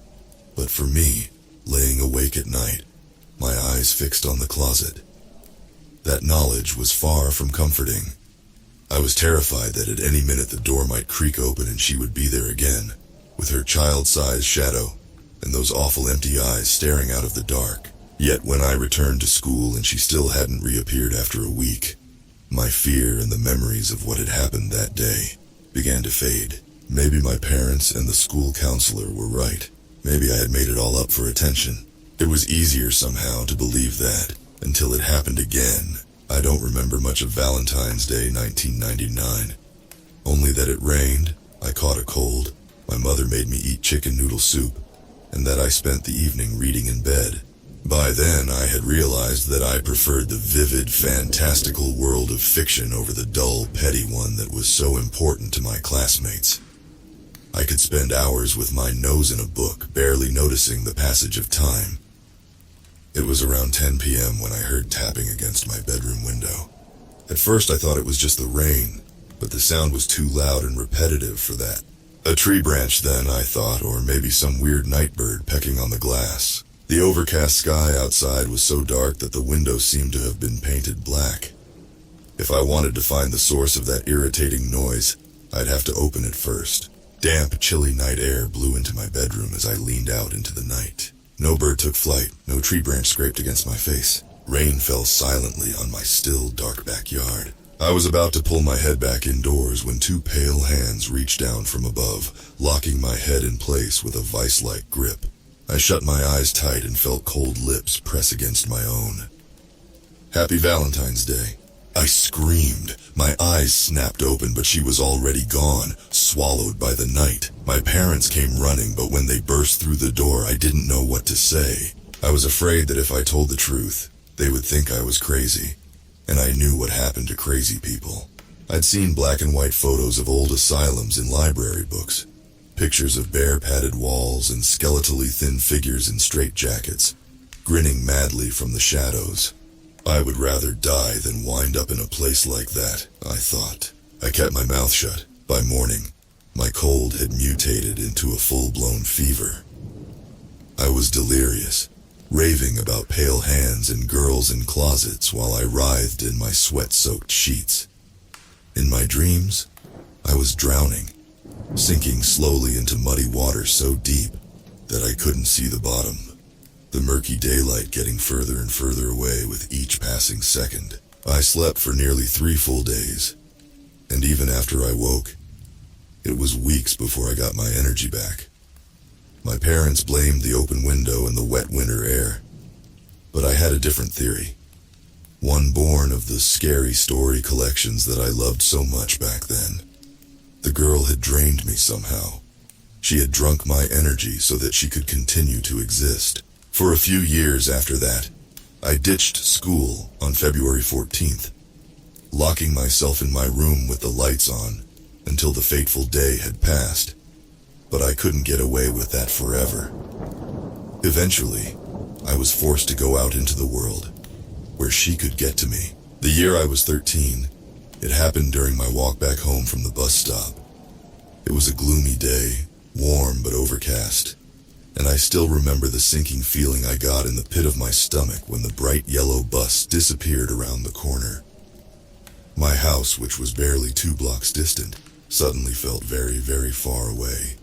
But for me, laying awake at night, my eyes fixed on the closet, that knowledge was far from comforting. I was terrified that at any minute the door might creak open and she would be there again, with her child-sized shadow and those awful empty eyes staring out of the dark. Yet when I returned to school and she still hadn't reappeared after a week, my fear and the memories of what had happened that day began to fade. Maybe my parents and the school counselor were right. Maybe I had made it all up for attention. It was easier somehow to believe that, until it happened again. I don't remember much of Valentine's Day 1999. Only that it rained, I caught a cold, my mother made me eat chicken noodle soup, and that I spent the evening reading in bed. By then I had realized that I preferred the vivid, fantastical world of fiction over the dull, petty one that was so important to my classmates. I could spend hours with my nose in a book, barely noticing the passage of time. It was around 10 p.m. when I heard tapping against my bedroom window. At first I thought it was just the rain, but the sound was too loud and repetitive for that. A tree branch then, I thought, or maybe some weird night bird pecking on the glass. The overcast sky outside was so dark that the window seemed to have been painted black. If I wanted to find the source of that irritating noise, I'd have to open it first. Damp, chilly night air blew into my bedroom as I leaned out into the night. No bird took flight, no tree branch scraped against my face. Rain fell silently on my still, dark backyard. I was about to pull my head back indoors when two pale hands reached down from above, locking my head in place with a vice-like grip. I shut my eyes tight and felt cold lips press against my own. Happy Valentine's Day. I screamed. My eyes snapped open, but she was already gone, swallowed by the night. My parents came running, but when they burst through the door, I didn't know what to say. I was afraid that if I told the truth, they would think I was crazy. And I knew what happened to crazy people. I'd seen black and white photos of old asylums in library books. Pictures of bare padded walls and skeletally thin figures in straitjackets, grinning madly from the shadows. I would rather die than wind up in a place like that, I thought. I kept my mouth shut. By morning, my cold had mutated into a full-blown fever. I was delirious, raving about pale hands and girls in closets while I writhed in my sweat-soaked sheets. In my dreams, I was drowning, sinking slowly into muddy water so deep that I couldn't see the bottom. The murky daylight getting further and further away with each passing second. I slept for nearly 3 full days, and even after I woke, it was weeks before I got my energy back. My parents blamed the open window and the wet winter air, but I had a different theory. One born of the scary story collections that I loved so much back then. The girl had drained me somehow. She had drunk my energy so that she could continue to exist. For a few years after that, I ditched school on February 14th, locking myself in my room with the lights on until the fateful day had passed. But I couldn't get away with that forever. Eventually, I was forced to go out into the world, where she could get to me. The year I was 13, it happened during my walk back home from the bus stop. It was a gloomy day, warm but overcast, and I still remember the sinking feeling I got in the pit of my stomach when the bright yellow bus disappeared around the corner. My house, which was barely 2 blocks distant, suddenly felt very, very far away.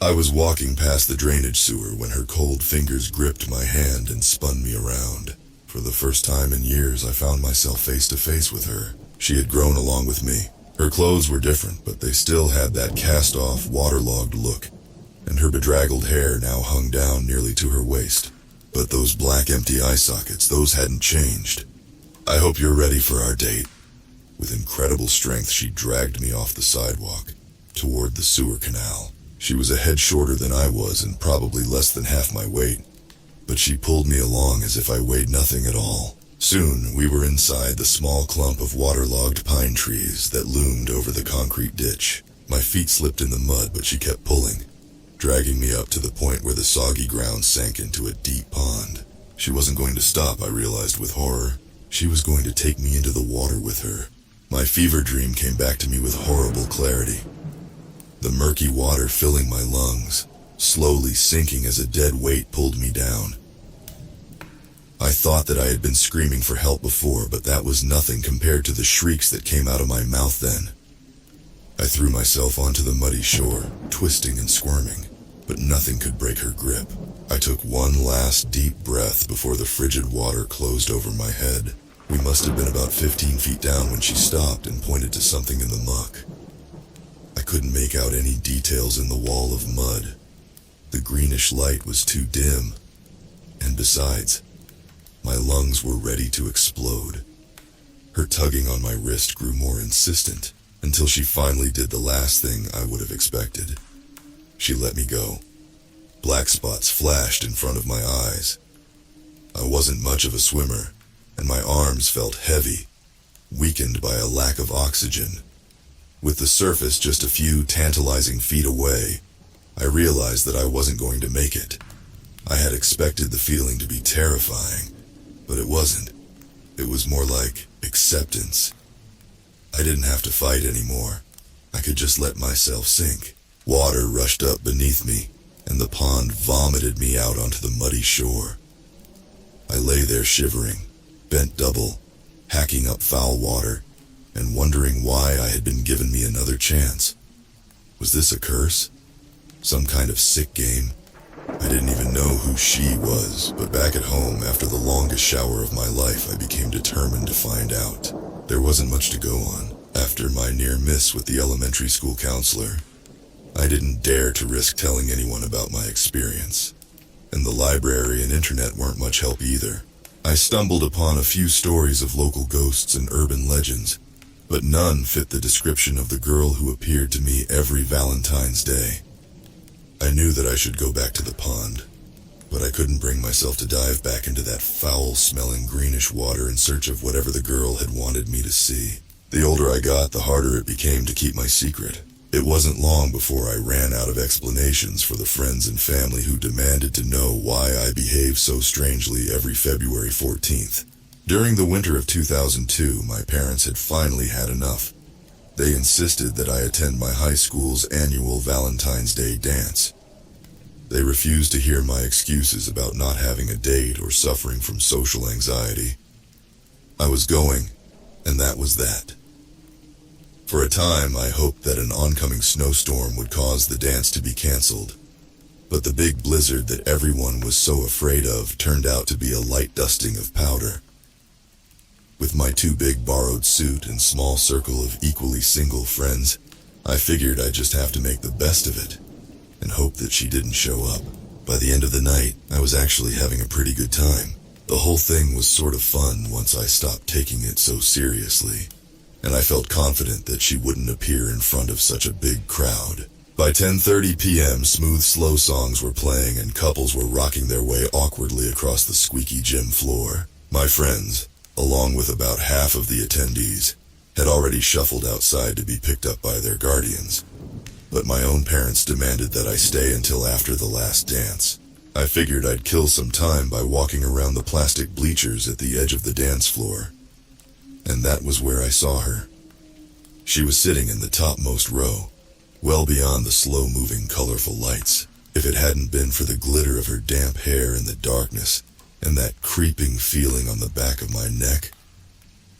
I was walking past the drainage sewer when her cold fingers gripped my hand and spun me around. For the first time in years, I found myself face to face with her. She had grown along with me. Her clothes were different, but they still had that cast-off, waterlogged look, and her bedraggled hair now hung down nearly to her waist. But those black empty eye sockets, those hadn't changed. I hope you're ready for our date. With incredible strength, she dragged me off the sidewalk, toward the sewer canal. She was a head shorter than I was and probably less than half my weight, but she pulled me along as if I weighed nothing at all. Soon, we were inside the small clump of waterlogged pine trees that loomed over the concrete ditch. My feet slipped in the mud, but she kept pulling, dragging me up to the point where the soggy ground sank into a deep pond. She wasn't going to stop, I realized with horror. She was going to take me into the water with her. My fever dream came back to me with horrible clarity. The murky water filling my lungs, slowly sinking as a dead weight pulled me down. I thought that I had been screaming for help before, but that was nothing compared to the shrieks that came out of my mouth then. I threw myself onto the muddy shore, twisting and squirming, but nothing could break her grip. I took one last deep breath before the frigid water closed over my head. We must have been about 15 feet down when she stopped and pointed to something in the muck. I couldn't make out any details in the wall of mud. The greenish light was too dim, and besides, my lungs were ready to explode. Her tugging on my wrist grew more insistent, until she finally did the last thing I would have expected. She let me go. Black spots flashed in front of my eyes. I wasn't much of a swimmer, and my arms felt heavy, weakened by a lack of oxygen. With the surface just a few tantalizing feet away, I realized that I wasn't going to make it. I had expected the feeling to be terrifying, but it wasn't. It was more like acceptance. I didn't have to fight anymore. I could just let myself sink. Water rushed up beneath me, and the pond vomited me out onto the muddy shore. I lay there shivering, bent double, hacking up foul water, and wondering why I had been given me another chance. Was this a curse? Some kind of sick game? I didn't even know who she was, but back at home, after the longest shower of my life, I became determined to find out. There wasn't much to go on. After my near miss with the elementary school counselor, I didn't dare to risk telling anyone about my experience. And the library and internet weren't much help either. I stumbled upon a few stories of local ghosts and urban legends, but none fit the description of the girl who appeared to me every Valentine's Day. I knew that I should go back to the pond, but I couldn't bring myself to dive back into that foul-smelling greenish water in search of whatever the girl had wanted me to see. The older I got, the harder it became to keep my secret. It wasn't long before I ran out of explanations for the friends and family who demanded to know why I behaved so strangely every February 14th. During the winter of 2002, my parents had finally had enough. They insisted that I attend my high school's annual Valentine's Day dance. They refused to hear my excuses about not having a date or suffering from social anxiety. I was going, and that was that. For a time, I hoped that an oncoming snowstorm would cause the dance to be canceled. But the big blizzard that everyone was so afraid of turned out to be a light dusting of powder. With my too big borrowed suit and small circle of equally single friends, I figured I'd just have to make the best of it, and hope that she didn't show up. By the end of the night, I was actually having a pretty good time. The whole thing was sort of fun once I stopped taking it so seriously, and I felt confident that she wouldn't appear in front of such a big crowd. By 10:30 p.m., smooth, slow songs were playing and couples were rocking their way awkwardly across the squeaky gym floor. My friends, along with about half of the attendees, had already shuffled outside to be picked up by their guardians. But my own parents demanded that I stay until after the last dance. I figured I'd kill some time by walking around the plastic bleachers at the edge of the dance floor. And that was where I saw her. She was sitting in the topmost row, well beyond the slow-moving, colorful lights. If it hadn't been for the glitter of her damp hair in the darkness, and that creeping feeling on the back of my neck,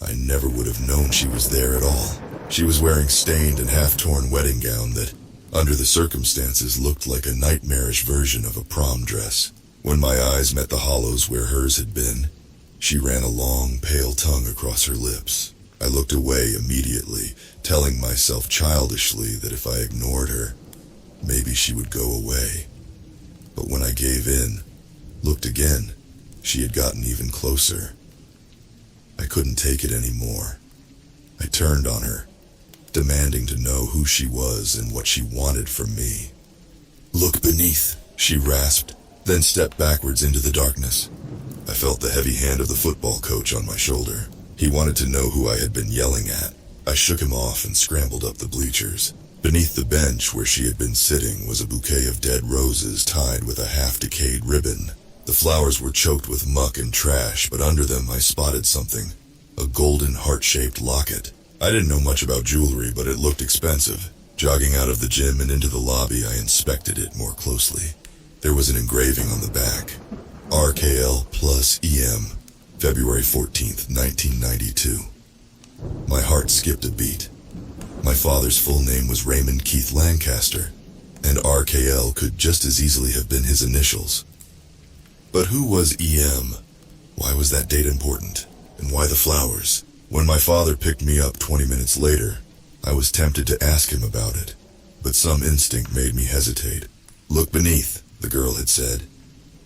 I never would have known she was there at all. She was wearing stained and half-torn wedding gown that, under the circumstances, looked like a nightmarish version of a prom dress. When my eyes met the hollows where hers had been, she ran a long, pale tongue across her lips. I looked away immediately, telling myself childishly that if I ignored her, maybe she would go away. But when I gave in, looked again, she had gotten even closer. I couldn't take it anymore. I turned on her, demanding to know who she was and what she wanted from me. "Look beneath," she rasped, then stepped backwards into the darkness. I felt the heavy hand of the football coach on my shoulder. He wanted to know who I had been yelling at. I shook him off and scrambled up the bleachers. Beneath the bench where she had been sitting was a bouquet of dead roses tied with a half-decayed ribbon. The flowers were choked with muck and trash, but under them I spotted something, a golden heart-shaped locket. I didn't know much about jewelry, but it looked expensive. Jogging out of the gym and into the lobby, I inspected it more closely. There was an engraving on the back. RKL plus EM, February 14th, 1992. My heart skipped a beat. My father's full name was Raymond Keith Lancaster, and RKL could just as easily have been his initials. But who was EM? Why was that date important? And why the flowers? When my father picked me up 20 minutes later, I was tempted to ask him about it, but some instinct made me hesitate. "Look beneath," the girl had said.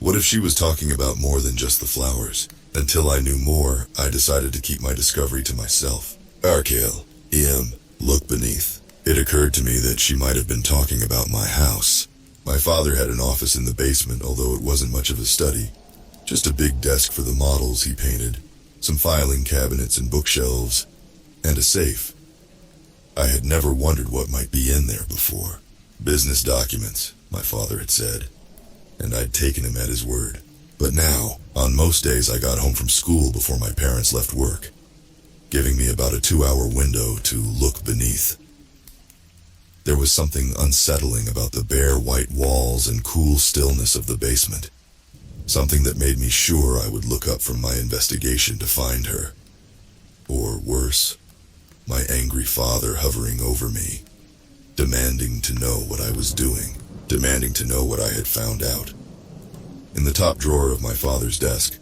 What if she was talking about more than just the flowers? Until I knew more, I decided to keep my discovery to myself. "RKL, EM, look beneath." It occurred to me that she might have been talking about my house. My father had an office in the basement, although it wasn't much of a study. Just a big desk for the models he painted, some filing cabinets and bookshelves, and a safe. I had never wondered what might be in there before. Business documents, my father had said, and I'd taken him at his word. But now, on most days I got home from school before my parents left work, giving me about a 2-hour window to look beneath. There was something unsettling about the bare white walls and cool stillness of the basement, something that made me sure I would look up from my investigation to find her. Or worse, my angry father hovering over me, demanding to know what I was doing, demanding to know what I had found out. In the top drawer of my father's desk,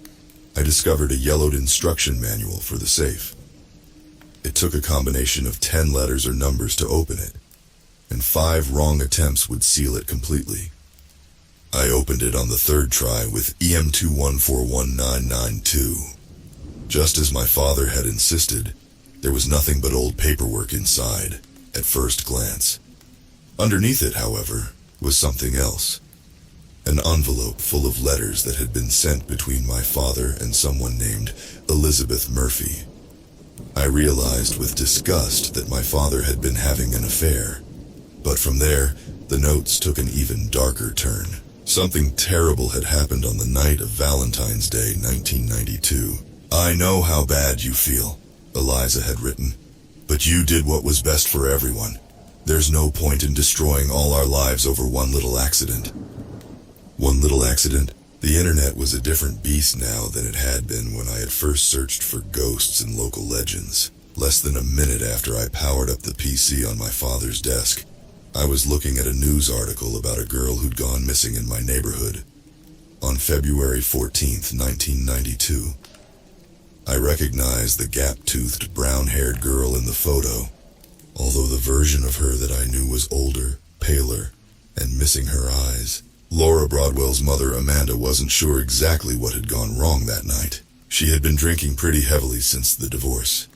I discovered a yellowed instruction manual for the safe. It took a combination of 10 letters or numbers to open it, and 5 wrong attempts would seal it completely. I opened it on the 3rd try with EM21419992. Just as my father had insisted, there was nothing but old paperwork inside, at first glance. Underneath it, however, was something else. An envelope full of letters that had been sent between my father and someone named Elizabeth Murphy. I realized with disgust that my father had been having an affair. But from there, the notes took an even darker turn. Something terrible had happened on the night of Valentine's Day, 1992. I know how bad you feel, Eliza had written, but you did what was best for everyone. There's no point in destroying all our lives over one little accident. One little accident? The internet was a different beast now than it had been when I had first searched for ghosts and local legends. Less than a minute after I powered up the PC on my father's desk, I was looking at a news article about a girl who'd gone missing in my neighborhood. On February 14th, 1992. I recognized the gap-toothed, brown-haired girl in the photo, although the version of her that I knew was older, paler, and missing her eyes. Laura Broadwell's mother, Amanda, wasn't sure exactly what had gone wrong that night. She had been drinking pretty heavily since the divorce,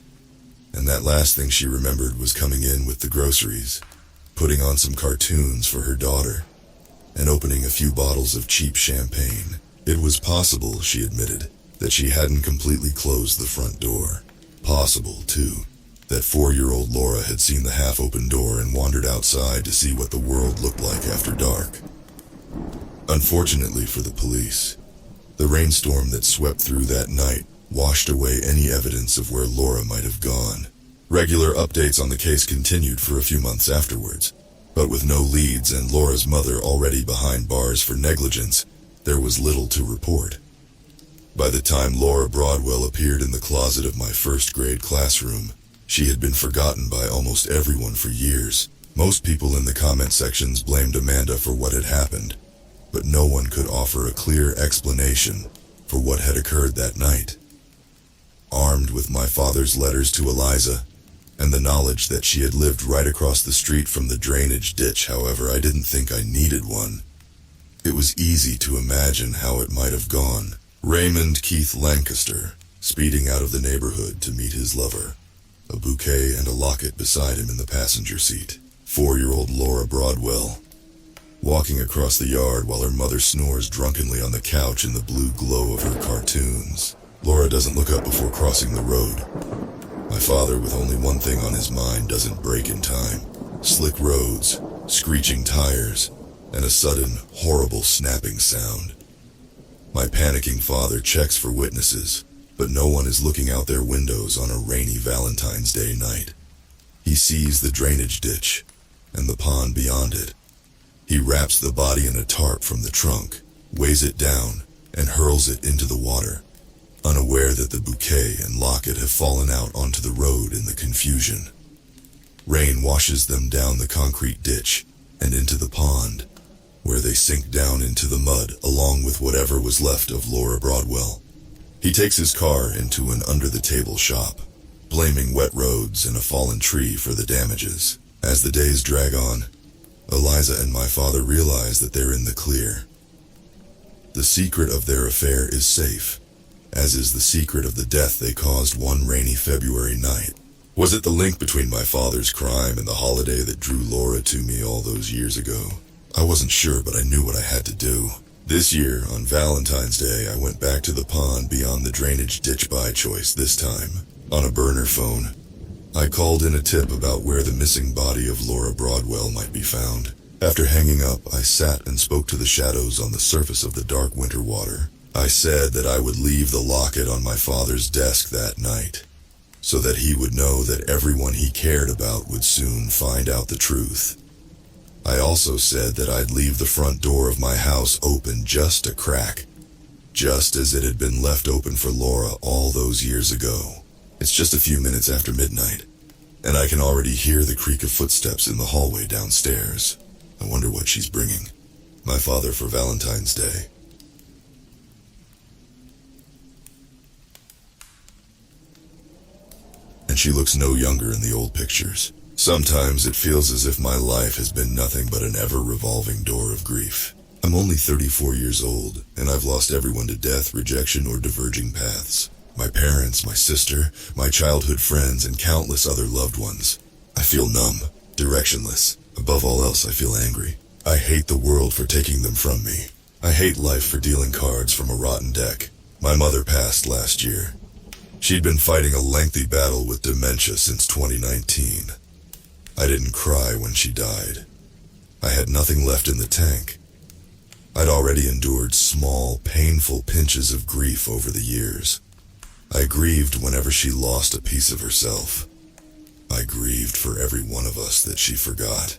and that last thing she remembered was coming in with the groceries, putting on some cartoons for her daughter, and opening a few bottles of cheap champagne. It was possible, she admitted, that she hadn't completely closed the front door. Possible, too, that 4-year-old Laura had seen the half-open door and wandered outside to see what the world looked like after dark. Unfortunately for the police, the rainstorm that swept through that night washed away any evidence of where Laura might have gone. Regular updates on the case continued for a few months afterwards, but with no leads and Laura's mother already behind bars for negligence, there was little to report. By the time Laura Broadwell appeared in the closet of my first-grade classroom, she had been forgotten by almost everyone for years. Most people in the comment sections blamed Amanda for what had happened, but no one could offer a clear explanation for what had occurred that night. Armed with my father's letters to Eliza, and the knowledge that she had lived right across the street from the drainage ditch, however, I didn't think I needed one. It was easy to imagine how it might have gone. Raymond Keith Lancaster, speeding out of the neighborhood to meet his lover, a bouquet and a locket beside him in the passenger seat. 4-year-old Laura Broadwell, walking across the yard while her mother snores drunkenly on the couch in the blue glow of her cartoons. Laura doesn't look up before crossing the road. My father, with only one thing on his mind, doesn't brake in time. Slick roads, screeching tires, and a sudden, horrible snapping sound. My panicking father checks for witnesses, but no one is looking out their windows on a rainy Valentine's Day night. He sees the drainage ditch and the pond beyond it. He wraps the body in a tarp from the trunk, weighs it down, and hurls it into the water, unaware that the bouquet and locket have fallen out onto the road in the confusion. Rain washes them down the concrete ditch and into the pond, where they sink down into the mud along with whatever was left of Laura Broadwell. He takes his car into an under-the-table shop, blaming wet roads and a fallen tree for the damages. As the days drag on, Eliza and my father realize that they're in the clear. The secret of their affair is safe, as is the secret of the death they caused one rainy February night. Was it the link between my father's crime and the holiday that drew Laura to me all those years ago? I wasn't sure, but I knew what I had to do. This year, on Valentine's Day, I went back to the pond beyond the drainage ditch by choice this time, on a burner phone. I called in a tip about where the missing body of Laura Broadwell might be found. After hanging up, I sat and spoke to the shadows on the surface of the dark winter water. I said that I would leave the locket on my father's desk that night, so that he would know that everyone he cared about would soon find out the truth. I also said that I'd leave the front door of my house open just a crack, just as it had been left open for Laura all those years ago. It's just a few minutes after midnight, and I can already hear the creak of footsteps in the hallway downstairs. I wonder what she's bringing. My father for Valentine's Day. And she looks no younger in the old pictures. Sometimes it feels as if my life has been nothing but an ever-revolving door of grief. I'm only 34 years old, and I've lost everyone to death, rejection, or diverging paths. My parents, my sister, my childhood friends, and countless other loved ones. I feel numb, directionless. Above all else, I feel angry. I hate the world for taking them from me. I hate life for dealing cards from a rotten deck. My mother passed last year. She'd been fighting a lengthy battle with dementia since 2019. I didn't cry when she died. I had nothing left in the tank. I'd already endured small, painful pinches of grief over the years. I grieved whenever she lost a piece of herself. I grieved for every one of us that she forgot.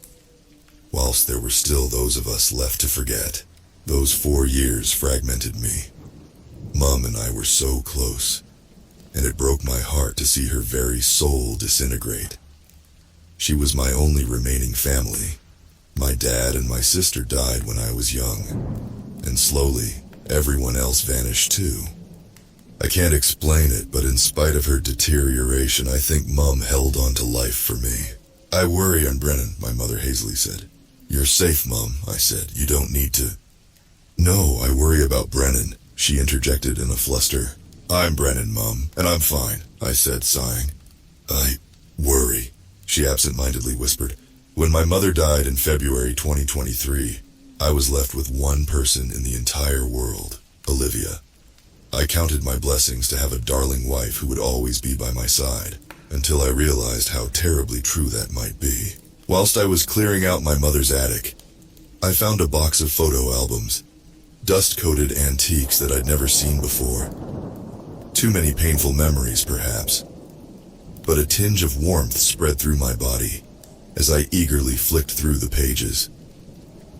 Whilst there were still those of us left to forget, those 4 years fragmented me. Mum and I were so close, and it broke my heart to see her very soul disintegrate. She was my only remaining family. My dad and my sister died when I was young, and slowly, everyone else vanished too. I can't explain it, but in spite of her deterioration, I think Mum held on to life for me. I worry on Brennan, my mother hazily said. You're safe, Mum, I said. You don't need to. No, I worry about Brennan, she interjected in a fluster. I'm Brennan, Mum, and I'm fine, I said, sighing. I worry, she absent-mindedly whispered. When my mother died in February 2023, I was left with one person in the entire world, Olivia. I counted my blessings to have a darling wife who would always be by my side, until I realized how terribly true that might be. Whilst I was clearing out my mother's attic, I found a box of photo albums, dust-coated antiques that I'd never seen before. Too many painful memories, perhaps, but a tinge of warmth spread through my body as I eagerly flicked through the pages.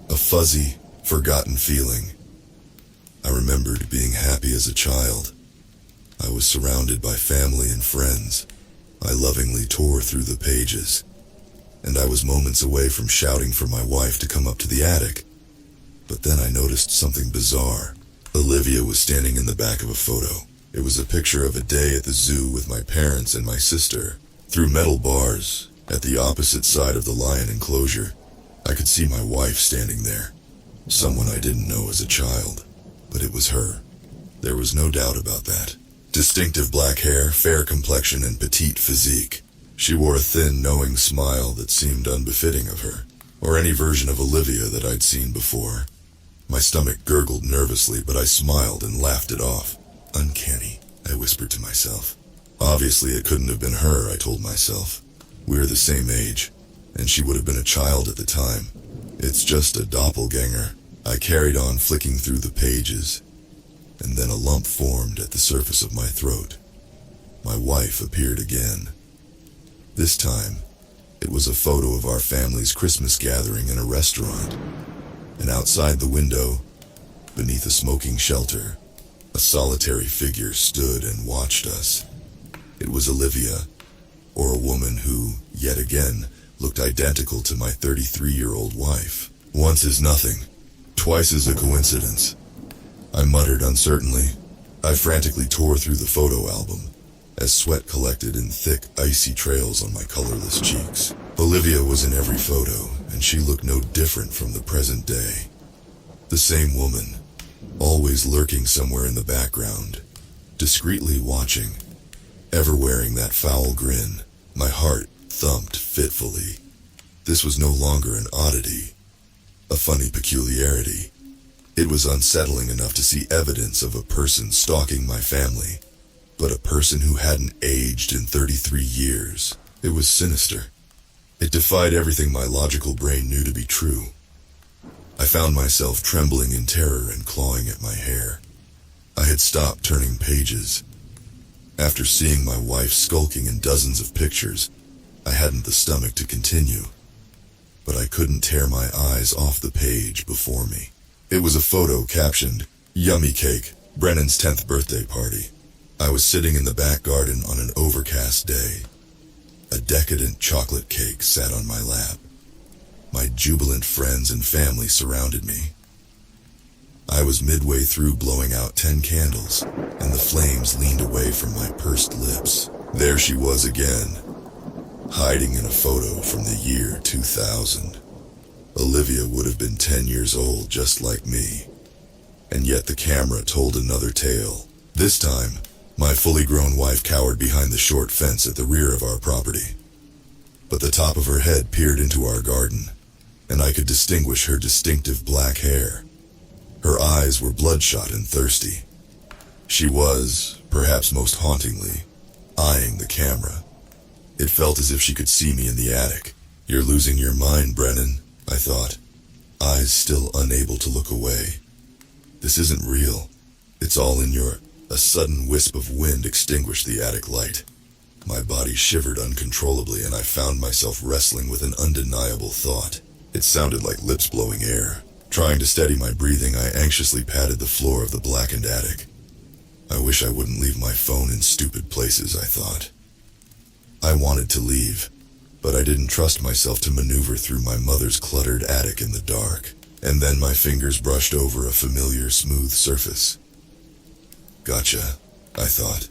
A fuzzy, forgotten feeling. I remembered being happy as a child. I was surrounded by family and friends. I lovingly tore through the pages, and I was moments away from shouting for my wife to come up to the attic. But then I noticed something bizarre. Olivia was standing in the back of a photo. It was a picture of a day at the zoo with my parents and my sister. Through metal bars, at the opposite side of the lion enclosure, I could see my wife standing there. Someone I didn't know as a child, but it was her. There was no doubt about that. Distinctive black hair, fair complexion, and petite physique. She wore a thin, knowing smile that seemed unbefitting of her, or any version of Olivia that I'd seen before. My stomach gurgled nervously, but I smiled and laughed it off. Uncanny, I whispered to myself. Obviously, it couldn't have been her, I told myself. We're the same age, and she would have been a child at the time. It's just a doppelganger. I carried on flicking through the pages, and then a lump formed at the surface of my throat. My wife appeared again. This time, it was a photo of our family's Christmas gathering in a restaurant, and outside the window, beneath a smoking shelter, a solitary figure stood and watched us. It was Olivia, or a woman who, yet again, looked identical to my 33-year-old wife. Once is nothing, twice is a coincidence, I muttered uncertainly. I frantically tore through the photo album, as sweat collected in thick, icy trails on my colorless cheeks. Olivia was in every photo, and she looked no different from the present day. The same woman, always lurking somewhere in the background, discreetly watching, ever wearing that foul grin. My heart thumped fitfully. This was no longer an oddity, a funny peculiarity. It was unsettling enough to see evidence of a person stalking my family, but a person who hadn't aged in 33 years. It was sinister. It defied everything my logical brain knew to be true. I found myself trembling in terror and clawing at my hair. I had stopped turning pages. After seeing my wife skulking in dozens of pictures, I hadn't the stomach to continue. But I couldn't tear my eyes off the page before me. It was a photo captioned, "Yummy Cake, Brennan's 10th birthday party." I was sitting in the back garden on an overcast day. A decadent chocolate cake sat on my lap. My jubilant friends and family surrounded me. I was midway through blowing out 10 candles, and the flames leaned away from my pursed lips. There she was again, hiding in a photo from the year 2000. Olivia would have been 10 years old, just like me. And yet the camera told another tale. This time, my fully grown wife cowered behind the short fence at the rear of our property. But the top of her head peered into our garden, and I could distinguish her distinctive black hair. Her eyes were bloodshot and thirsty. She was, perhaps most hauntingly, eyeing the camera. It felt as if she could see me in the attic. "You're losing your mind, Brennan," I thought, eyes still unable to look away. "This isn't real. It's all in your..." A sudden wisp of wind extinguished the attic light. My body shivered uncontrollably, and I found myself wrestling with an undeniable thought. It sounded like lips blowing air. Trying to steady my breathing, I anxiously patted the floor of the blackened attic. I wish I wouldn't leave my phone in stupid places, I thought. I wanted to leave, but I didn't trust myself to maneuver through my mother's cluttered attic in the dark. And then my fingers brushed over a familiar smooth surface. "Gotcha," I thought.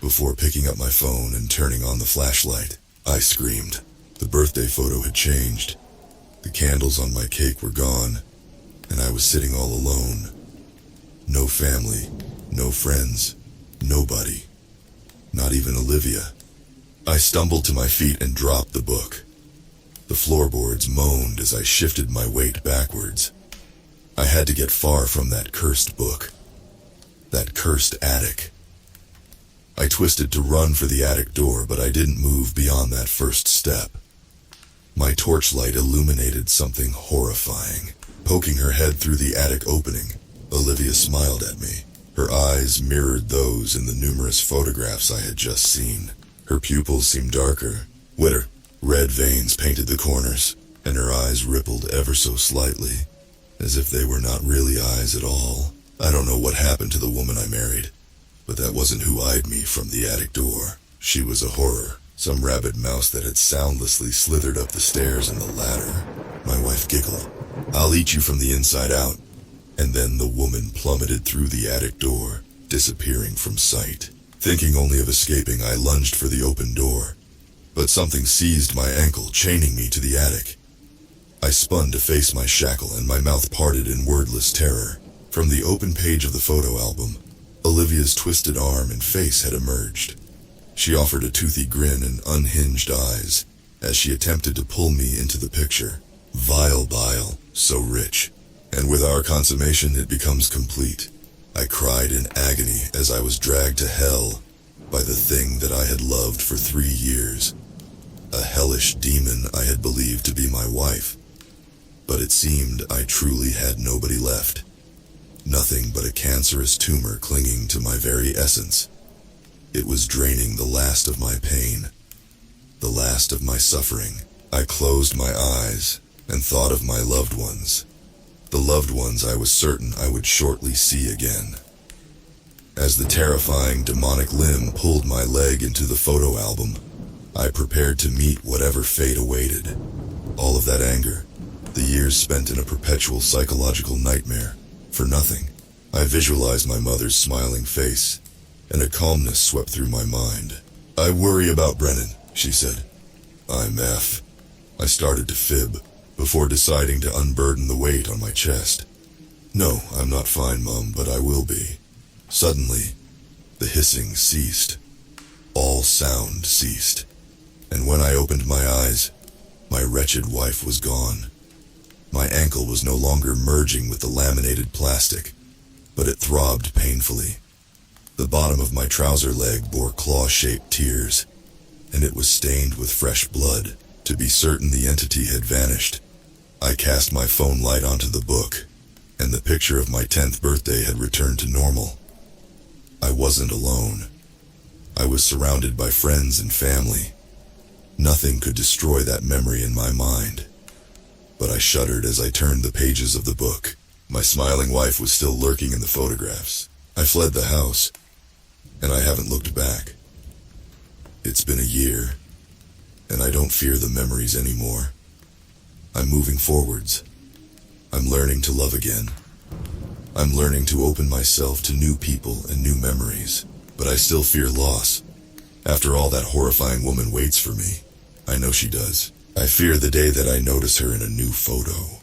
Before picking up my phone and turning on the flashlight, I screamed. The birthday photo had changed. The candles on my cake were gone, and I was sitting all alone. No family, no friends, nobody. Not even Olivia. I stumbled to my feet and dropped the book. The floorboards moaned as I shifted my weight backwards. I had to get far from that cursed book. That cursed attic. I twisted to run for the attic door, but I didn't move beyond that first step. My torchlight illuminated something horrifying. Poking her head through the attic opening, Olivia smiled at me. Her eyes mirrored those in the numerous photographs I had just seen. Her pupils seemed darker, wetter. Red veins painted the corners, and her eyes rippled ever so slightly, as if they were not really eyes at all. I don't know what happened to the woman I married, but that wasn't who eyed me from the attic door. She was a horror, some rabid mouse that had soundlessly slithered up the stairs and the ladder. My wife giggled. "I'll eat you from the inside out." And then the woman plummeted through the attic door, disappearing from sight. Thinking only of escaping, I lunged for the open door. But something seized my ankle, chaining me to the attic. I spun to face my shackle, and my mouth parted in wordless terror. From the open page of the photo album, Olivia's twisted arm and face had emerged. She offered a toothy grin and unhinged eyes as she attempted to pull me into the picture. Vile bile, so rich. And with our consummation, it becomes complete. I cried in agony as I was dragged to hell by the thing that I had loved for 3 years. A hellish demon I had believed to be my wife. But it seemed I truly had nobody left. Nothing but a cancerous tumor clinging to my very essence. It was draining the last of my pain, the last of my suffering. I closed my eyes and thought of my loved ones. The loved ones I was certain I would shortly see again. As the terrifying demonic limb pulled my leg into the photo album, I prepared to meet whatever fate awaited. All of that anger, the years spent in a perpetual psychological nightmare, for nothing. I visualized my mother's smiling face, and a calmness swept through my mind. "I worry about Brennan," she said. "I'm F." I started to fib, before deciding to unburden the weight on my chest. "No, I'm not fine, Mum, but I will be." Suddenly, the hissing ceased. All sound ceased. And when I opened my eyes, my wretched wife was gone. My ankle was no longer merging with the laminated plastic, but it throbbed painfully. The bottom of my trouser leg bore claw-shaped tears. and it was stained with fresh blood. To be certain the entity had vanished, I cast my phone light onto the book, and the picture of my 10th birthday had returned to normal. I wasn't alone. I was surrounded by friends and family. Nothing could destroy that memory in my mind. But I shuddered as I turned the pages of the book. My smiling wife was still lurking in the photographs. I fled the house, and I haven't looked back. It's been a year, and I don't fear the memories anymore. I'm moving forwards. I'm learning to love again. I'm learning to open myself to new people and new memories, but I still fear loss. After all, that horrifying woman waits for me. I know she does. I fear the day that I notice her in a new photo.